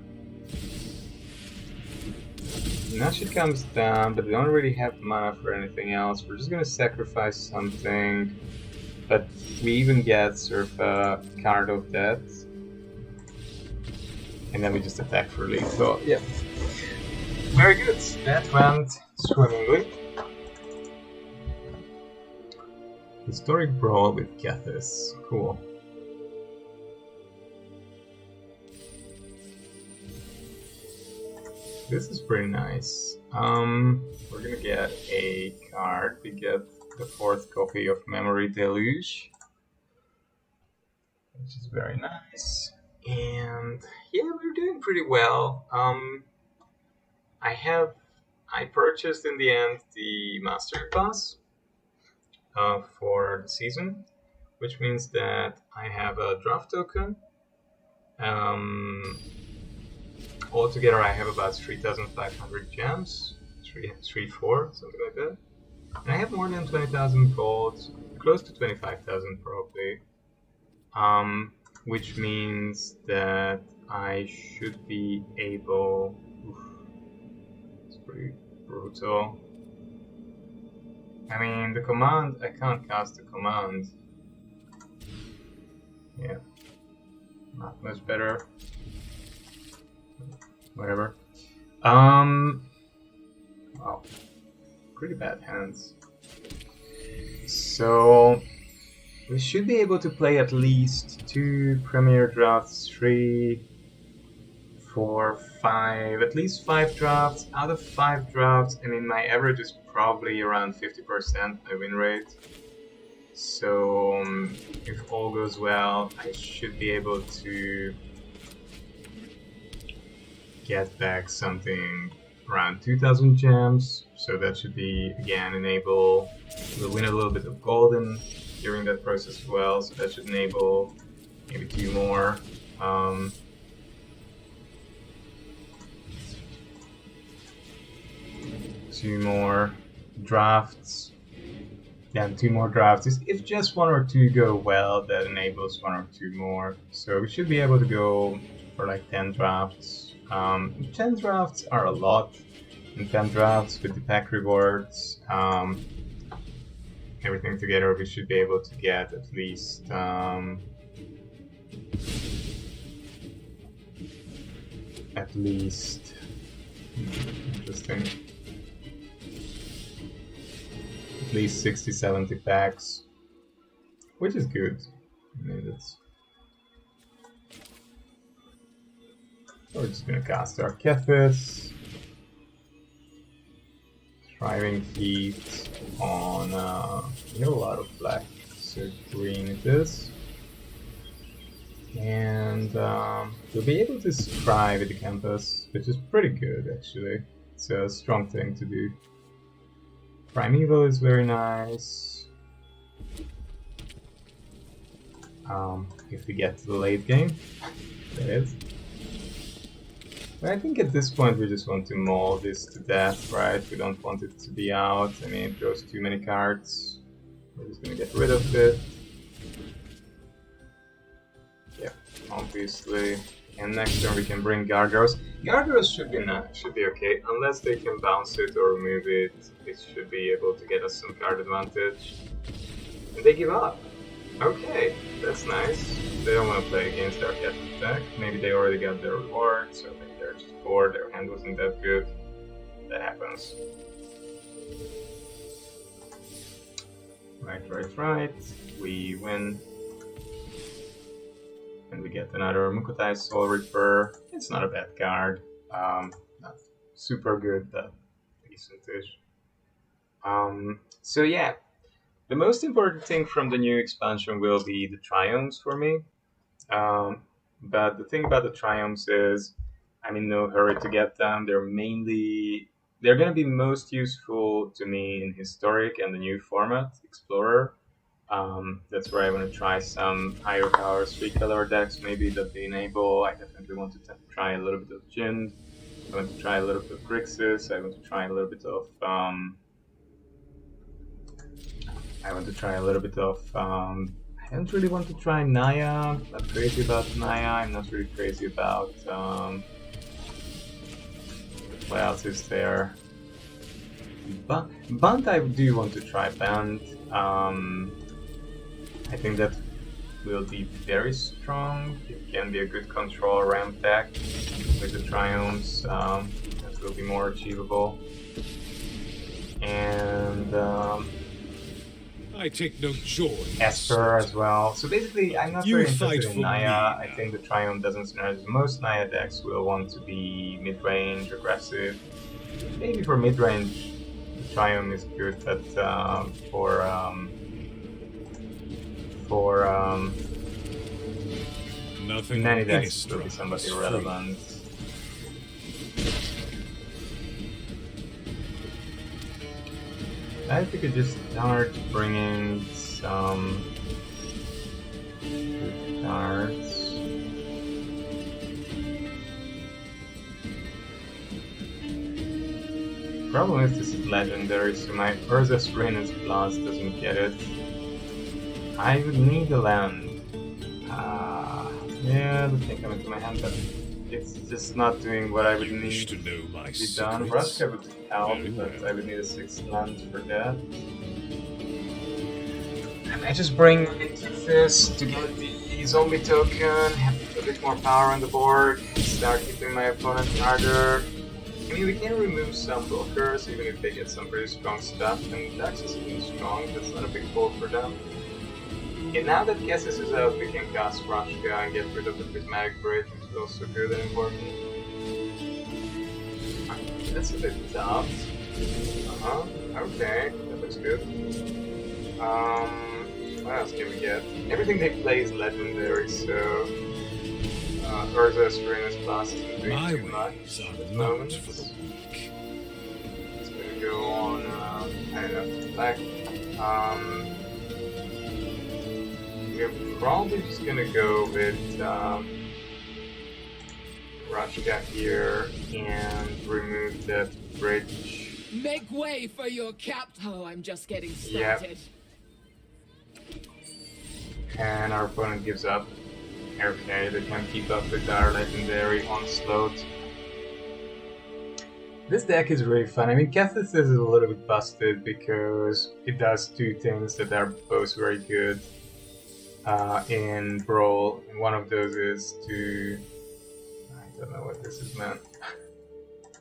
Now she comes down, but they don't really have mana for anything else. We're just gonna sacrifice something. But we even get sort of a card of that. And then we just attack for lethal. Yeah. Very good. That went swimmingly. Historic Brawl with Kethis. Cool. This is pretty nice. We're gonna get a card. We get the 4th copy of Memory Deluge, which is very nice. And yeah, we're doing pretty well. I purchased in the end the Master Class for the season, which means that I have a draft token. Altogether, I have about 3,500 gems, 4, something like that. And I have more than 20,000 gold, close to 25,000 probably. Which means that I should be able... It's pretty brutal. I mean, the command, I can't cast the command. Yeah, not much better. Whatever. Wow. Pretty bad hands. So We should be able to play at least 2 premier drafts, 3, 4, 5, at least 5 drafts. Out of 5 drafts, I mean, my average is probably around 50% my win rate. So if all goes well, I should be able to get back something around 2,000 gems. So that should be, again, enable, we'll win a little bit of golden during that process as well. So that should enable maybe 2 more. 2 more drafts. Then 2 more drafts. If just 1 or 2 go well, that enables 1 or 2 more. So we should be able to go for like 10 drafts. 10 drafts are a lot. And 10 drafts with the pack rewards, everything together, we should be able to get at least interesting. At least 60-70 packs, which is good. I mean, that's... We're just gonna cast our Kethis. Thriving Heat on we have a lot of black, so green it is. And we'll be able to scry with the campus, which is pretty good actually. It's a strong thing to do. Primeval is very nice. If we get to the late game, that is. But I think at this point we just want to maul this to death, right? We don't want it to be out. I mean, it draws too many cards. We're just gonna get rid of it. Yeah, obviously. And next turn we can bring Gargoyles. Gargoyles should be okay, unless they can bounce it or remove it. It should be able to get us some card advantage. And they give up. Okay, that's nice. They don't want to play against our cat attack. Maybe they already got their reward, so maybe they're just bored. Their hand wasn't that good. That happens. Right. We win. And we get another Mukotai Soul Reaper. It's not a bad card. Not super good, but decent-ish. So yeah, the most important thing from the new expansion will be the triumphs for me. But the thing about the triumphs is I'm in no hurry to get them. They're going to be most useful to me in Historic and the new format, Explorer. That's where I want to try some higher power 3-color decks maybe that they enable. I definitely want to try a little bit of Jin. I want to try a little bit of Grixis. I want to try a little bit of I don't really want to try Naya. I'm not crazy about Naya. I'm not really crazy about what else is there. Band I do want to try Band. I think that will be very strong. It can be a good control ramp deck with the triumphs. That will be more achievable. And I take no joy. Esper as well. So basically, I'm not very interested in Naya. I think the Triumph doesn't synergize. Most Naya decks will want to be mid-range, aggressive. Maybe for mid-range, the Triumph is good, but for many decks, will be somebody relevant. I think we could just start bringing some good cards. Problem is this is legendary, so my Urza's Brennan's Blast doesn't get it. I would need a land. Yeah, the thing coming to my hand, but it's just not doing what I would need to be done. Vraska would help, but I would need a 6th land for that. I might just bring this to get the zombie token, have a bit more power on the board, start hitting my opponent harder. I mean, we can remove some blockers, even if they get some pretty strong stuff, and Dax is even strong, that's not a big pull for them. And now that Kethis is out, we can cast Rashka and get rid of the Prismatic Bridge, which is also good and important. That's a bit tough. Okay, that looks good. What else can we get? Everything they play is legendary, so Urza's Ruinous Blast isn't doing too much at the moment. It's gonna go on, I don't know, back. We're probably just gonna go with Rashka here and remove that bridge. Make way for your cap. Oh, I'm just getting started. Yep. And our opponent gives up. Okay, they can keep up with our legendary onslaught. This deck is really fun. I mean, Kethis is a little bit busted because it does two things that are both very good in Brawl. And one of those is to... I don't know what this is meant.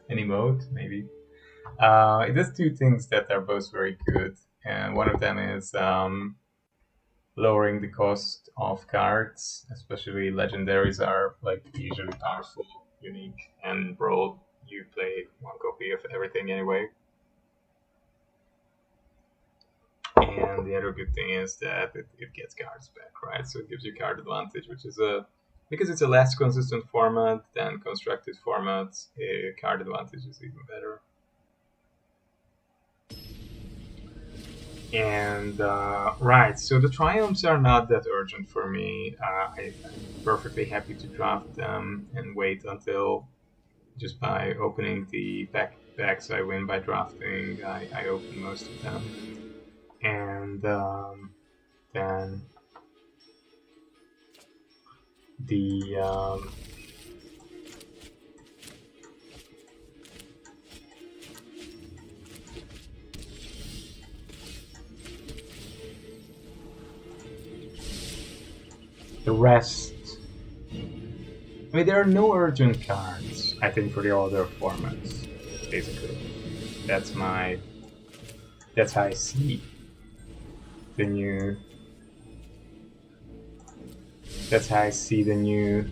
An emote, maybe. It does two things that are both very good. And one of them is lowering the cost of cards, especially legendaries are like usually powerful, unique, and Brawl you play one copy of everything anyway. And the other good thing is that it gets cards back, right? So it gives you card advantage, which is because it's a less consistent format than constructed formats, card advantage is even better. And right, so the triumphs are not that urgent for me. I'm perfectly happy to draft them and wait until just by opening the packs I win by drafting. I open most of them, and then the rest. I mean, there are no urgent cards, I think, for the other formats, basically. That's how I see the new... That's how I see the new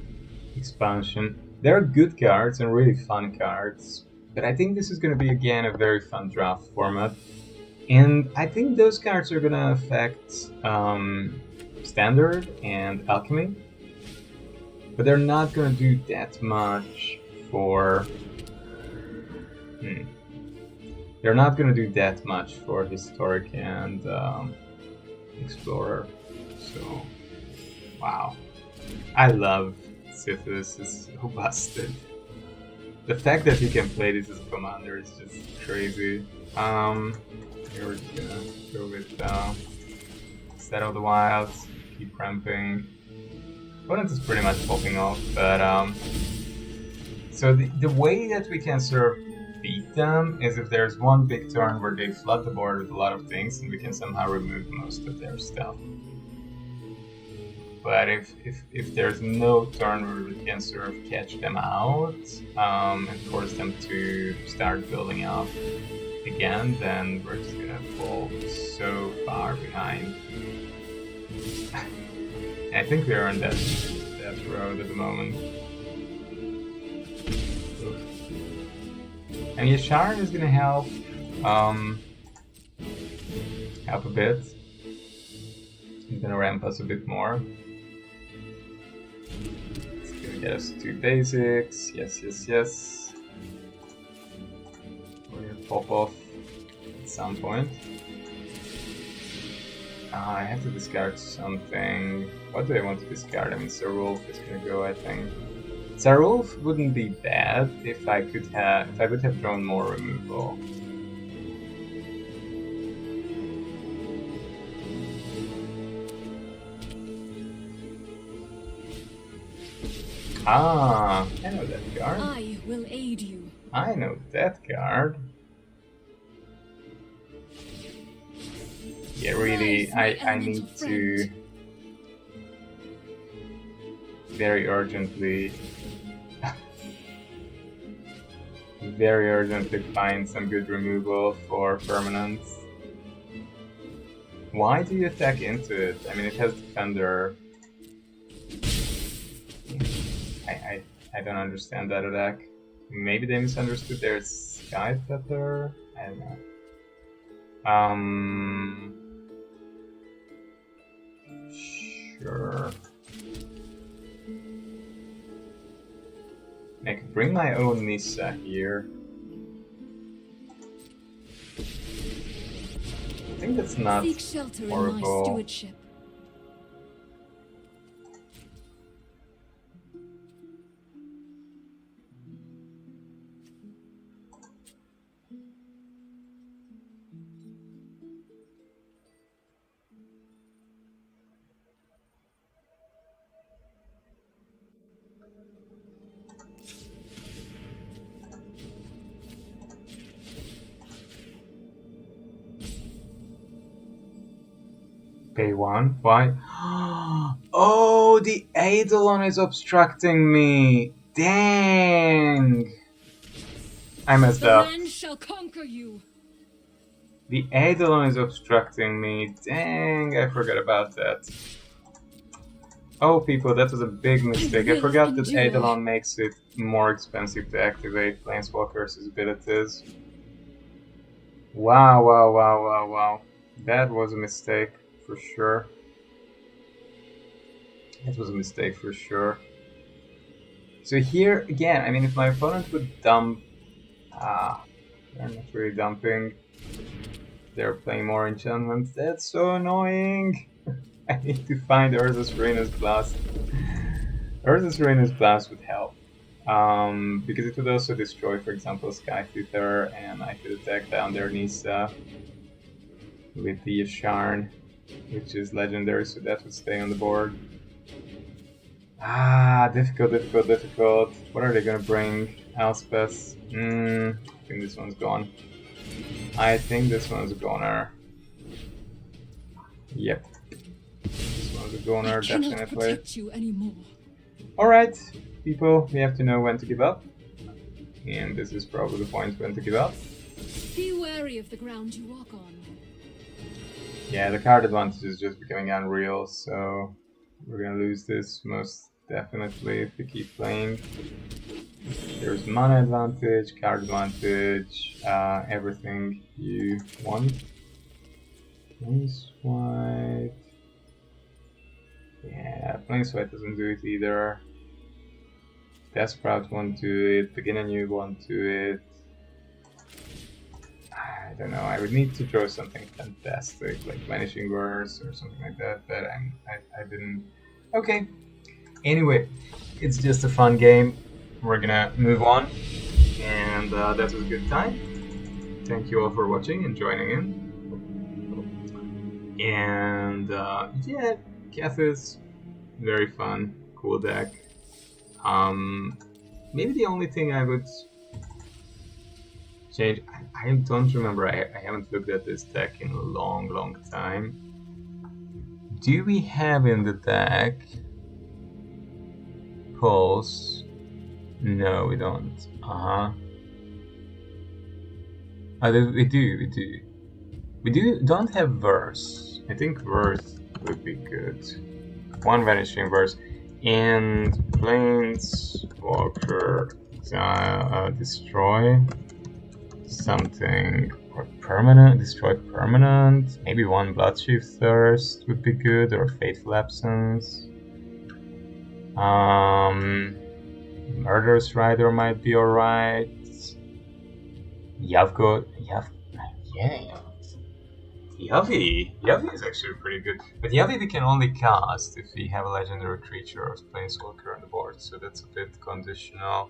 expansion. There are good cards and really fun cards, but I think this is going to be, again, a very fun draft format. And I think those cards are going to affect Standard and Alchemy. But they're not going to do that much for... They're not going to do that much for Historic and Explorer. So, wow. I love Kethis, it's so busted. The fact that he can play this as a commander is just crazy. Here we're just gonna go with Set of the Wilds, keep ramping. Opponent is pretty much popping off, but so the way that we can sort of beat them is if there's one big turn where they flood the board with a lot of things and we can somehow remove most of their stuff. But if there's no turn where we can sort of catch them out and force them to start building up again, then we're just gonna fall so far behind. I think we are on that road at the moment. Oof. And Yasharan is gonna help a bit. He's gonna ramp us a bit more. It's gonna get us 2 basics. Yes. We're gonna pop off at some point. I have to discard something. What do I want to discard? I mean, Sarulf is gonna go, I think. Sarulf wouldn't be bad if I would have drawn more removal. I know that card. I will aid you. I know that card. Yeah, really, I need to very urgently find some good removal for permanents. Why do you attack into it? I mean, it has Defender. I don't understand that attack. Maybe they misunderstood their Sky Feather? I don't know. Sure. I could bring my own Nissa here. I think that's not Seek shelter horrible. in my stewardship. Pay 1. Why? Oh, the Eidolon is obstructing me. Dang. I messed The up. land shall conquer you. The Eidolon is obstructing me. Dang, I forgot about that. Oh, people, that was a big mistake. I forgot that Eidolon makes it more expensive to activate Planeswalkers' abilities. Wow, wow, wow, wow, wow. That was a mistake, for sure. That was a mistake, for sure. So here, again, I mean, if my opponent would dump... they're not really dumping. They're playing more enchantments. That's so annoying! I need to find Urza's Serena's Blast. Urza's Serena's Blast would help. Because it would also destroy, for example, Sky Feather, and I could attack down their Nissa with the Sharn, which is legendary, so that would stay on the board. Difficult, difficult, difficult. What are they gonna bring? Elspeth? I think this one's gone. I think this one's a goner. Yep. This one's a goner, definitely. Protect you anymore. Alright, people, we have to know when to give up. And this is probably the point when to give up. Be wary of the ground you walk on. Yeah, the card advantage is just becoming unreal, so we're gonna lose this most definitely if we keep playing. There's mana advantage, card advantage, everything you want. Plains White. Yeah, Plains White doesn't do it either. Desperate won't do it, Begin Anew won't do it. I don't know, I would need to draw something fantastic, like Vanishing Verse or something like that, but I didn't. Okay. Anyway, it's just a fun game. We're gonna move on, and that was a good time. Thank you all for watching and joining in. And yeah, Kethis, very fun, cool deck. Maybe the only thing I would change, I don't remember, I haven't looked at this deck in a long time. Do we have in the deck Pulse? No, we don't. We do. Don't have Verse. I think Verse would be good. One Vanishing Verse. And Planeswalker destroy something, or permanent, destroy permanent. Maybe one Bloodshift Thirst would be good, or Fateful Absence. Murderous Rider might be alright. Yavi is actually pretty good. But Yavi we can only cast if we have a legendary creature or Planeswalker on the board, so that's a bit conditional.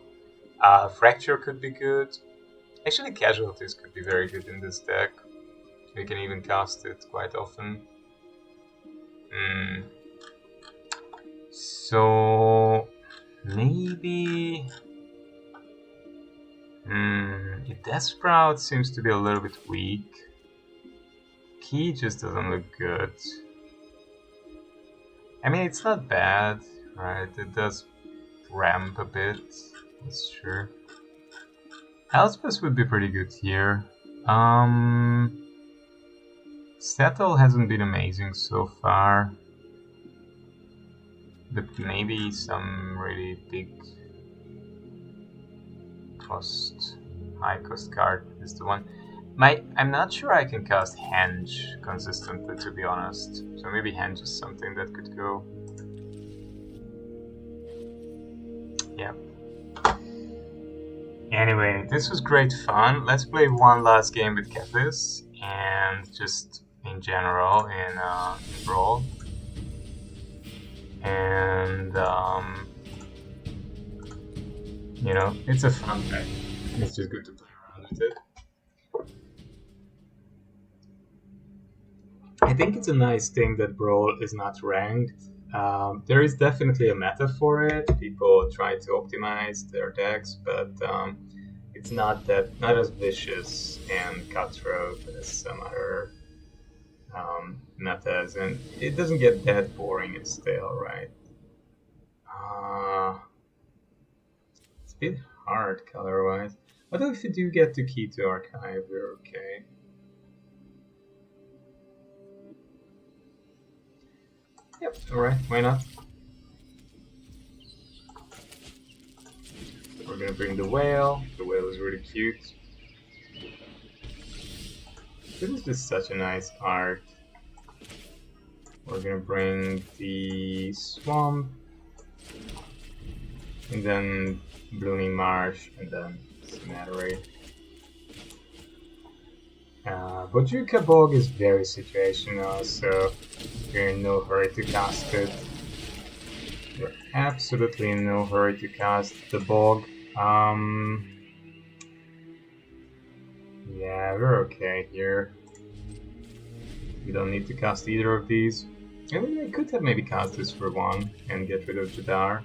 Fracture could be good. Actually, Casualties could be very good in this deck. We can even cast it quite often. So maybe Death Sprout seems to be a little bit weak. Key just doesn't look good. I mean, it's not bad, right? It does ramp a bit, that's true. Elspeth would be pretty good here. Settle hasn't been amazing so far, but maybe some really big cost, high cost card is the one. I'm not sure I can cast Henge consistently, to be honest. So maybe Henge is something that could go. Yeah. Anyway, this was great fun. Let's play one last game with Kethis and just in general in Brawl. And you know, it's a fun deck. It's just good to play around with it. I think it's a nice thing that Brawl is not ranked. There is definitely a meta for it. People try to optimize their decks, but it's not as vicious and cutthroat as some other metas, and it doesn't get that boring and stale, right? It's a bit hard color-wise. Although if you do get to key to archive, we're okay. Yep, alright, why not? We're gonna bring the whale. The whale is really cute. This is just such a nice art. We're gonna bring the swamp, and then blooming marsh, and then smattery. Bojuka Bog is very situational, so you're in no hurry to cast it. You're absolutely in no hurry to cast the Bog. Yeah, we're okay here. We don't need to cast either of these. I mean, I could have maybe cast this for one and get rid of Jadar.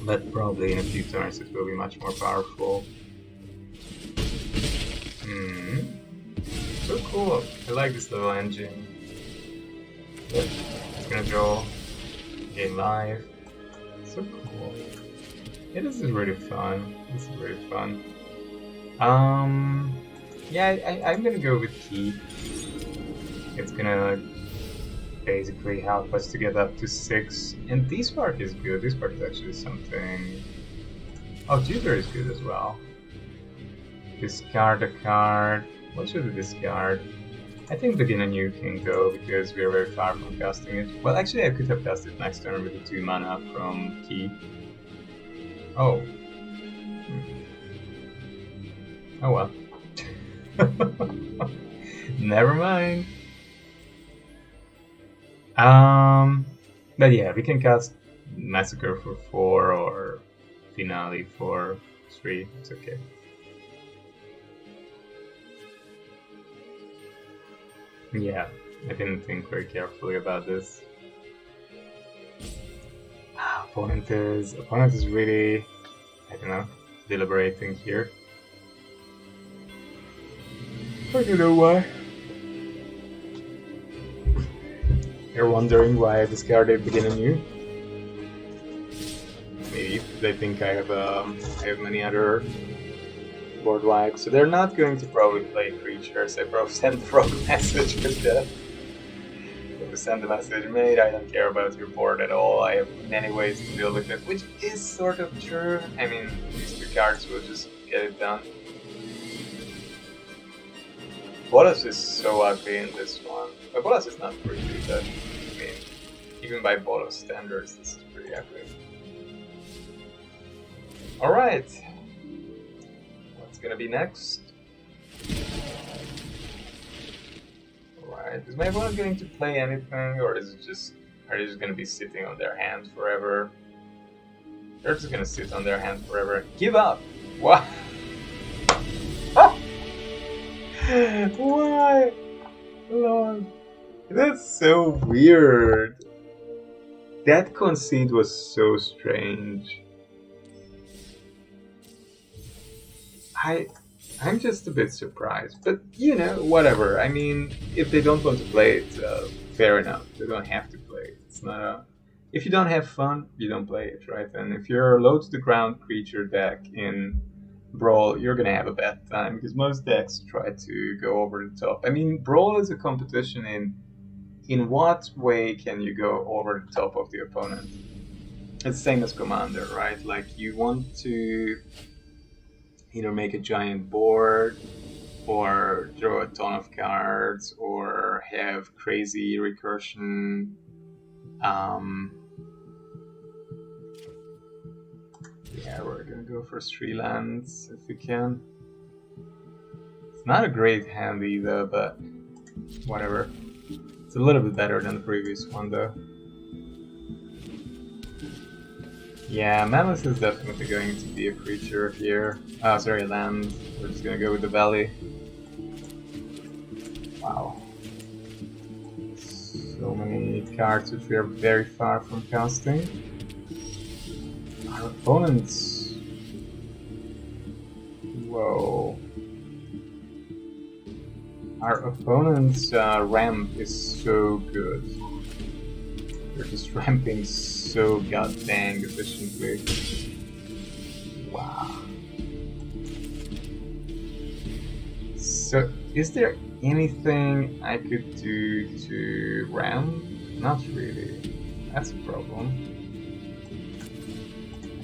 But probably in a few turns it will be much more powerful. So cool. I like this little engine. But it's gonna draw game live. So cool. Yeah, this is really fun. This is really fun. Yeah, I'm gonna go with Keep. It's gonna basically help us to get up to 6. And D-Spark is good. D-Spark is actually something... Oh, Tutor is good as well. Discard a card. What should we discard? I think Begin Anew can go because we are very far from casting it. Well, actually I could have cast it next turn with the 2 mana from Keep. Oh. Oh well. Never mind. But yeah, we can cast Massacre for 4 or Finale for 3. It's okay. Yeah, I didn't think very carefully about this. Opponent is really, I don't know, deliberating here. I don't know why. You're wondering why I discarded Begin Anew? Maybe they think I have many other board wipes, so they're not going to probably play creatures. I probably send the wrong message with that. If I send the message, mate, I don't care about your board at all. I have many ways to deal with it, which is sort of true. I mean, these 2 cards will just get it done. Bolas is so ugly in this one. But Bolas is not pretty good. I mean, even by Bolas standards, this is pretty ugly. Alright. What's gonna be next? Alright. Is my opponent going to play anything, or is it just... Are they just gonna be sitting on their hand forever? They're just gonna sit on their hand forever. Give up! What? Why? Lord. That's so weird. That conceit was so strange. I'm just a bit surprised, but you know, whatever. I mean, if they don't want to play it, fair enough. They don't have to play it. It's not a... If you don't have fun, you don't play it, right? And if you're a low to the ground creature deck in Brawl, you're gonna have a bad time because most decks try to go over the top. I mean, Brawl is a competition in what way can you go over the top of the opponent? It's the same as Commander, right? Like you want to either make a giant board or draw a ton of cards or have crazy recursion. Yeah, we're gonna go for 3 lands if we can. It's not a great hand either, but whatever. It's a little bit better than the previous one though. Yeah, Mammoth is definitely going to be a creature here. Oh, sorry, land. We're just gonna go with the Valley. Wow. So many cards which we are very far from casting. Our opponents... Whoa. Our opponent's ramp is so good. They're just ramping so goddamn efficiently. Wow. So, is there anything I could do to ramp? Not really. That's a problem.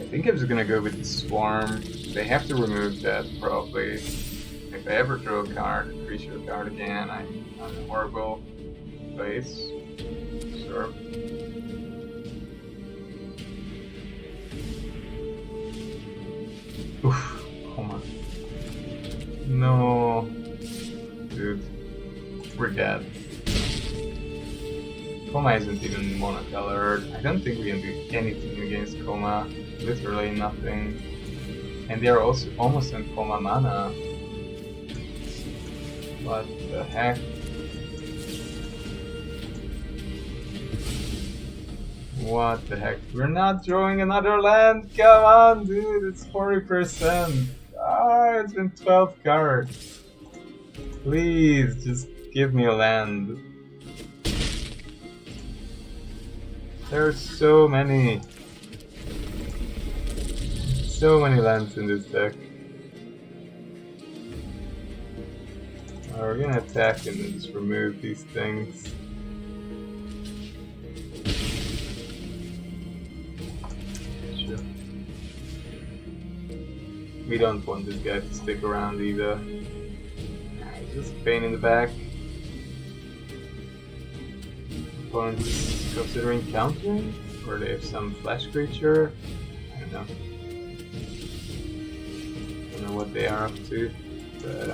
I think I'm just gonna go with the Swarm. They have to remove that, probably. If I ever draw a card, a creature card again, I'm in a horrible place. Sure. Oof, Coma. No. Dude. We're dead. Coma isn't even monocolored. I don't think we can do anything against Coma. Literally nothing. And they are also almost in Coma mana. What the heck? What the heck? We're not drawing another land! Come on, dude! It's 40%! Ah, it's been 12 cards! Please, just give me a land. There are so many! So many lands in this deck. We're gonna attack and then just remove these things. Sure. We don't want this guy to stick around either. Just a pain in the back. Opponent's considering countering? Or they have some flash creature? I don't know. Don't know what they are up to. But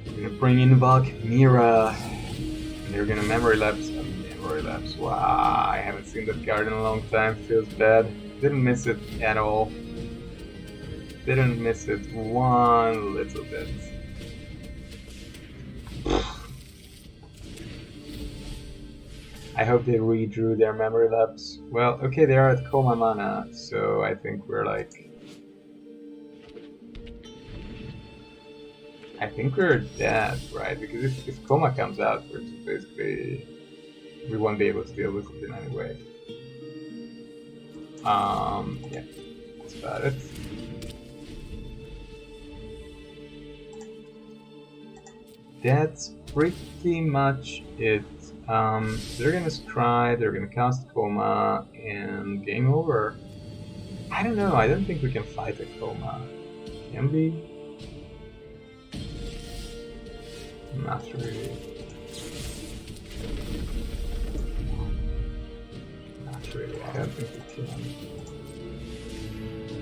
we're gonna bring in Valkyra, and they're gonna memory lapse. Memory lapse. Wow, I haven't seen that card in a long time. Feels bad. Didn't miss it at all. Didn't miss it one little bit. I hope they redrew their memory lapse. Well, okay, they are at Coma mana, so I think we're like... I think we're dead, right? Because if Coma comes out, we're just basically... we won't be able to deal with it in any way. Yeah, that's about it. That's pretty much it. They're gonna scry, they're gonna cast Coma, and game over. I don't know, I don't think we can fight a Coma. Can we? Not really. Not really, I don't think we can.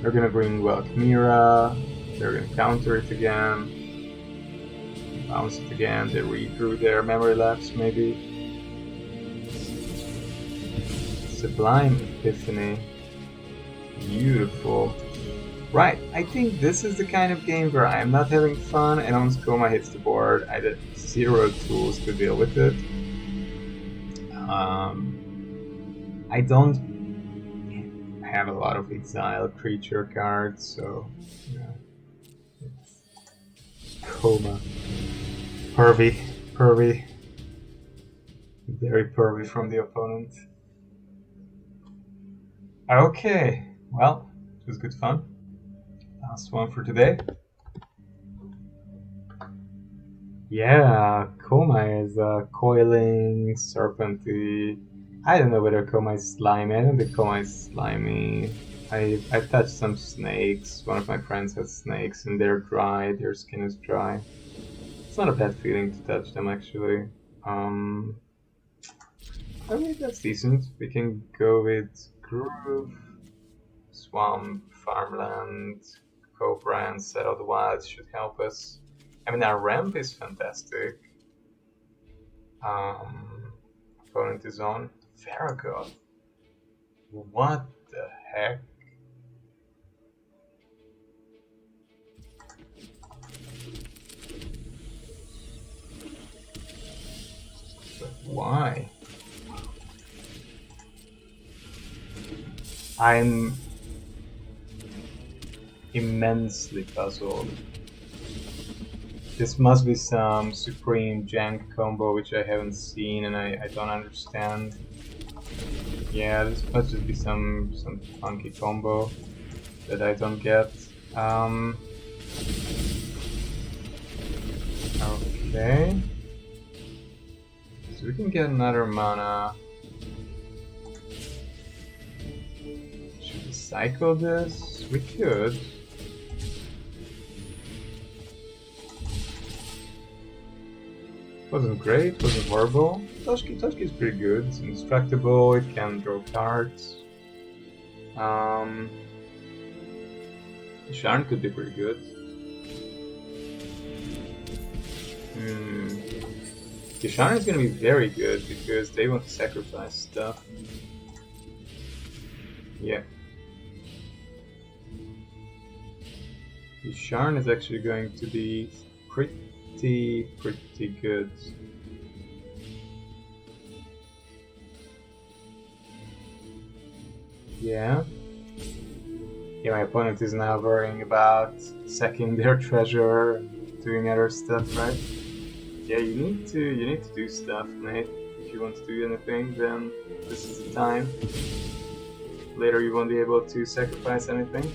They're gonna bring Valkyra, they're gonna counter it again. Bounce it again, they redrew their memory lapse maybe. Sublime Epiphany. Beautiful. Right, I think this is the kind of game where I'm not having fun and once Coma hits the board, I had 0 tools to deal with it. I don't have a lot of exiled creature cards, so yeah. Coma. Pervy. Very pervy from the opponent. Okay, well, was good fun. Last one for today. Yeah, Koma is coiling serpenty. I don't know whether Koma is slimy. I don't think Koma is slimy. I touched some snakes. One of my friends has snakes and they're dry. Their skin is dry. It's not a bad feeling to touch them actually. I mean that's decent. We can go with Groove, Swamp, Farmland, Cobra, and Set of the Wilds should help us. I mean, our ramp is fantastic. Opponent is on Farragut. What the heck? But why? I'm immensely puzzled. This must be some supreme jank combo which I haven't seen and I don't understand. Yeah, this must just be some funky combo that I don't get. Okay. So we can get another mana. Should we cycle this? We could. Wasn't great, wasn't horrible. Toshki is pretty good. It's indestructible, it can draw cards. Sharn could be pretty good. Sharn is gonna be very good because they want to sacrifice stuff. Yeah. Sharn is actually going to be pretty good. Yeah. Yeah, my opponent is now worrying about sacking their treasure and doing other stuff, right? Yeah, you need to do stuff, mate. If you want to do anything, then this is the time. Later you won't be able to sacrifice anything.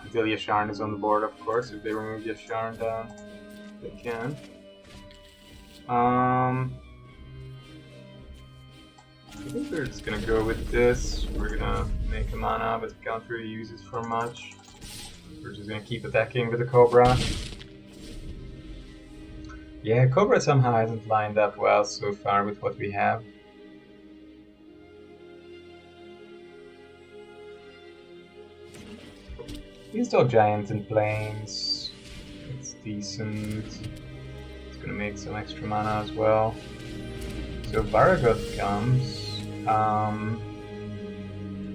Until Yasharn is on the board, of course. If they remove Yasharn, then they can. I think we're just gonna go with this. We're gonna make a mana, but we can't really use it for much. We're just gonna keep attacking with the Cobra. Yeah, Cobra somehow hasn't lined up well so far with what we have. Install Giant in Plains. It's decent. It's gonna make some extra mana as well. So Baragot comes.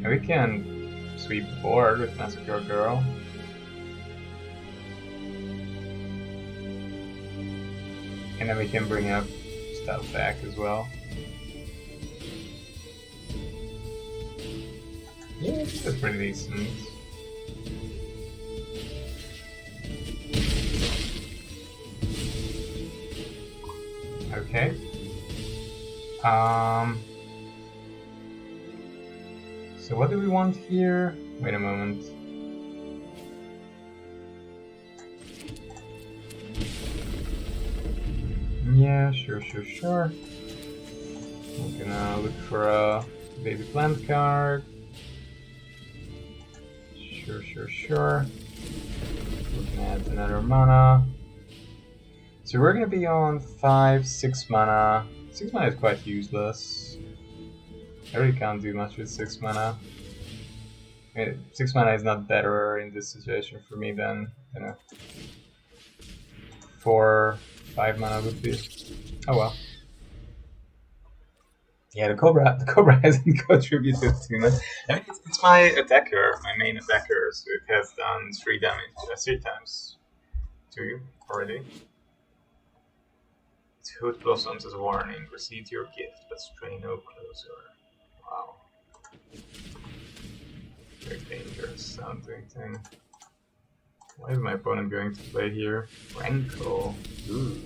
And we can sweep the board with Massacre Girl. And then we can bring up stuff back as well. Yeah, that's pretty decent. Okay. So what do we want here? Wait a moment. Yeah, sure. I'm gonna look for a baby plant card. Sure. Looking at another mana. So we're gonna be on 5-6 mana. 6 mana is quite useless. I really can't do much with 6 mana. I mean, 6 mana is not better in this situation for me than, 4-5 mana would be. Oh well. Yeah, the Cobra hasn't contributed too much. I mean, it's my attacker, my main attacker, so it has done 3 damage, 3 times to you already. Hood blossoms as a warning. Receive your gift, but stray no closer. Wow. Very dangerous sounding thing. What is my opponent going to play here? Rankle. Ooh.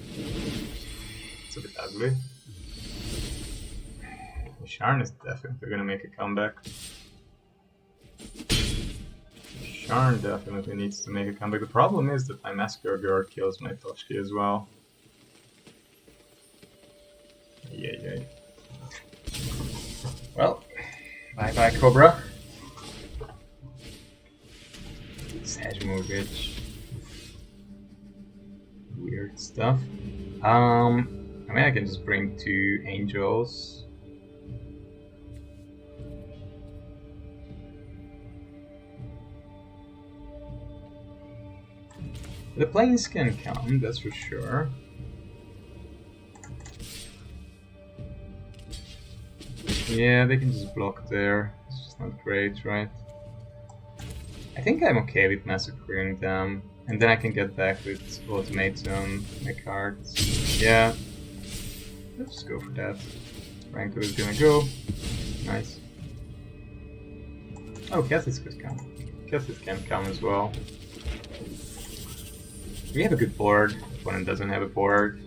It's a bit ugly. Sharn is definitely gonna make a comeback. Sharn definitely needs to make a comeback. The problem is that my Massacre Girl kills my Toshki as well. Yay. Well, bye Cobra. Sajmovich. Weird stuff. I mean, I can just bring 2 angels. The planes can come, that's for sure. Yeah, they can just block there. It's just not great, right? I think I'm okay with massacring them, and then I can get back with Ultimatum, my cards. Yeah, let's just go for that. Ranko is gonna go. Nice. Oh, Kethis could come. Kethis can come as well. We have a good board. Opponent doesn't have a board.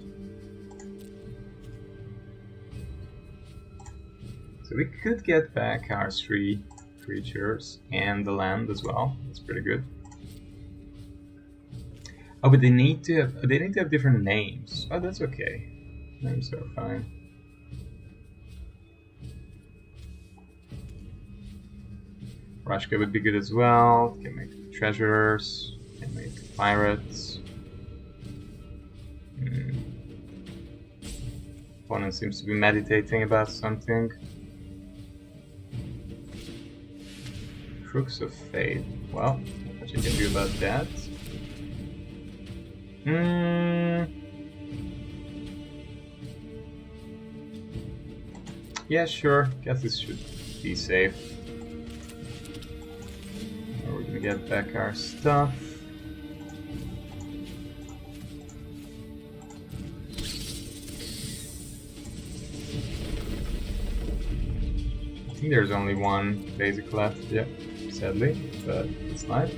So we could get back our 3 creatures and the land as well. That's pretty good. Oh, but they need to have different names. Oh, that's okay. Names are fine. Rashka would be good as well. Can make treasures. Can make pirates. Opponent seems to be meditating about something. Crooks of Fate. Well, what you can do about that? Yeah, sure. Guess this should be safe. We're gonna get back our stuff. I think there's only 1 basic left, yeah, sadly, but it's life.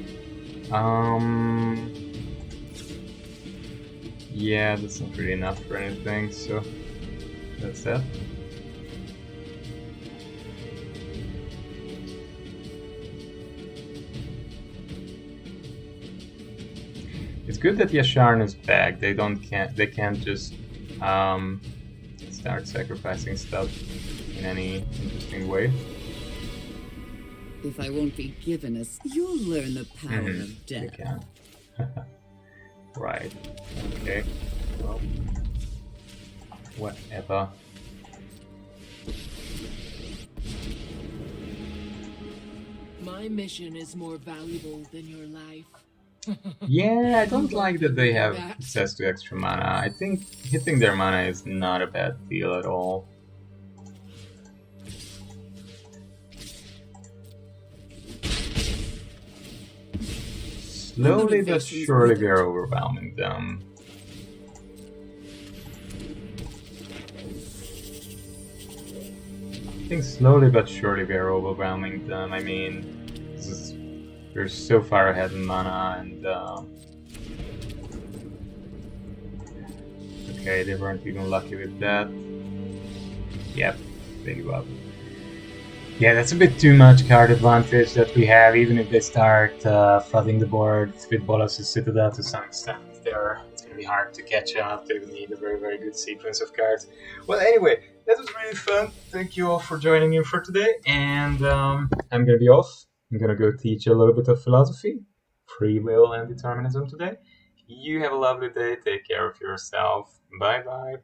Yeah, that's not really enough for anything, so that's that. It's good that Yasharn is back. They can't just start sacrificing stuff in any interesting way. If I won't be given us, you'll learn the power of death. You can. Right. Okay. Well, whatever. My mission is more valuable than your life. Yeah, I don't like that they have access to extra mana. I think hitting their mana is not a bad deal at all. Slowly but surely we are overwhelming them. I think slowly but surely we are overwhelming them. I mean, we're so far ahead in mana, and okay, they weren't even lucky with that. Yep, they give up. Yeah, that's a bit too much card advantage that we have, even if they start flooding the board with Bolas' Citadel to some extent. It's going to be hard to catch up. They will need a very, very good sequence of cards. Well, anyway, that was really fun. Thank you all for joining in for today, and I'm going to be off. I'm going to go teach a little bit of philosophy, free will, and determinism today. You have a lovely day. Take care of yourself. Bye-bye.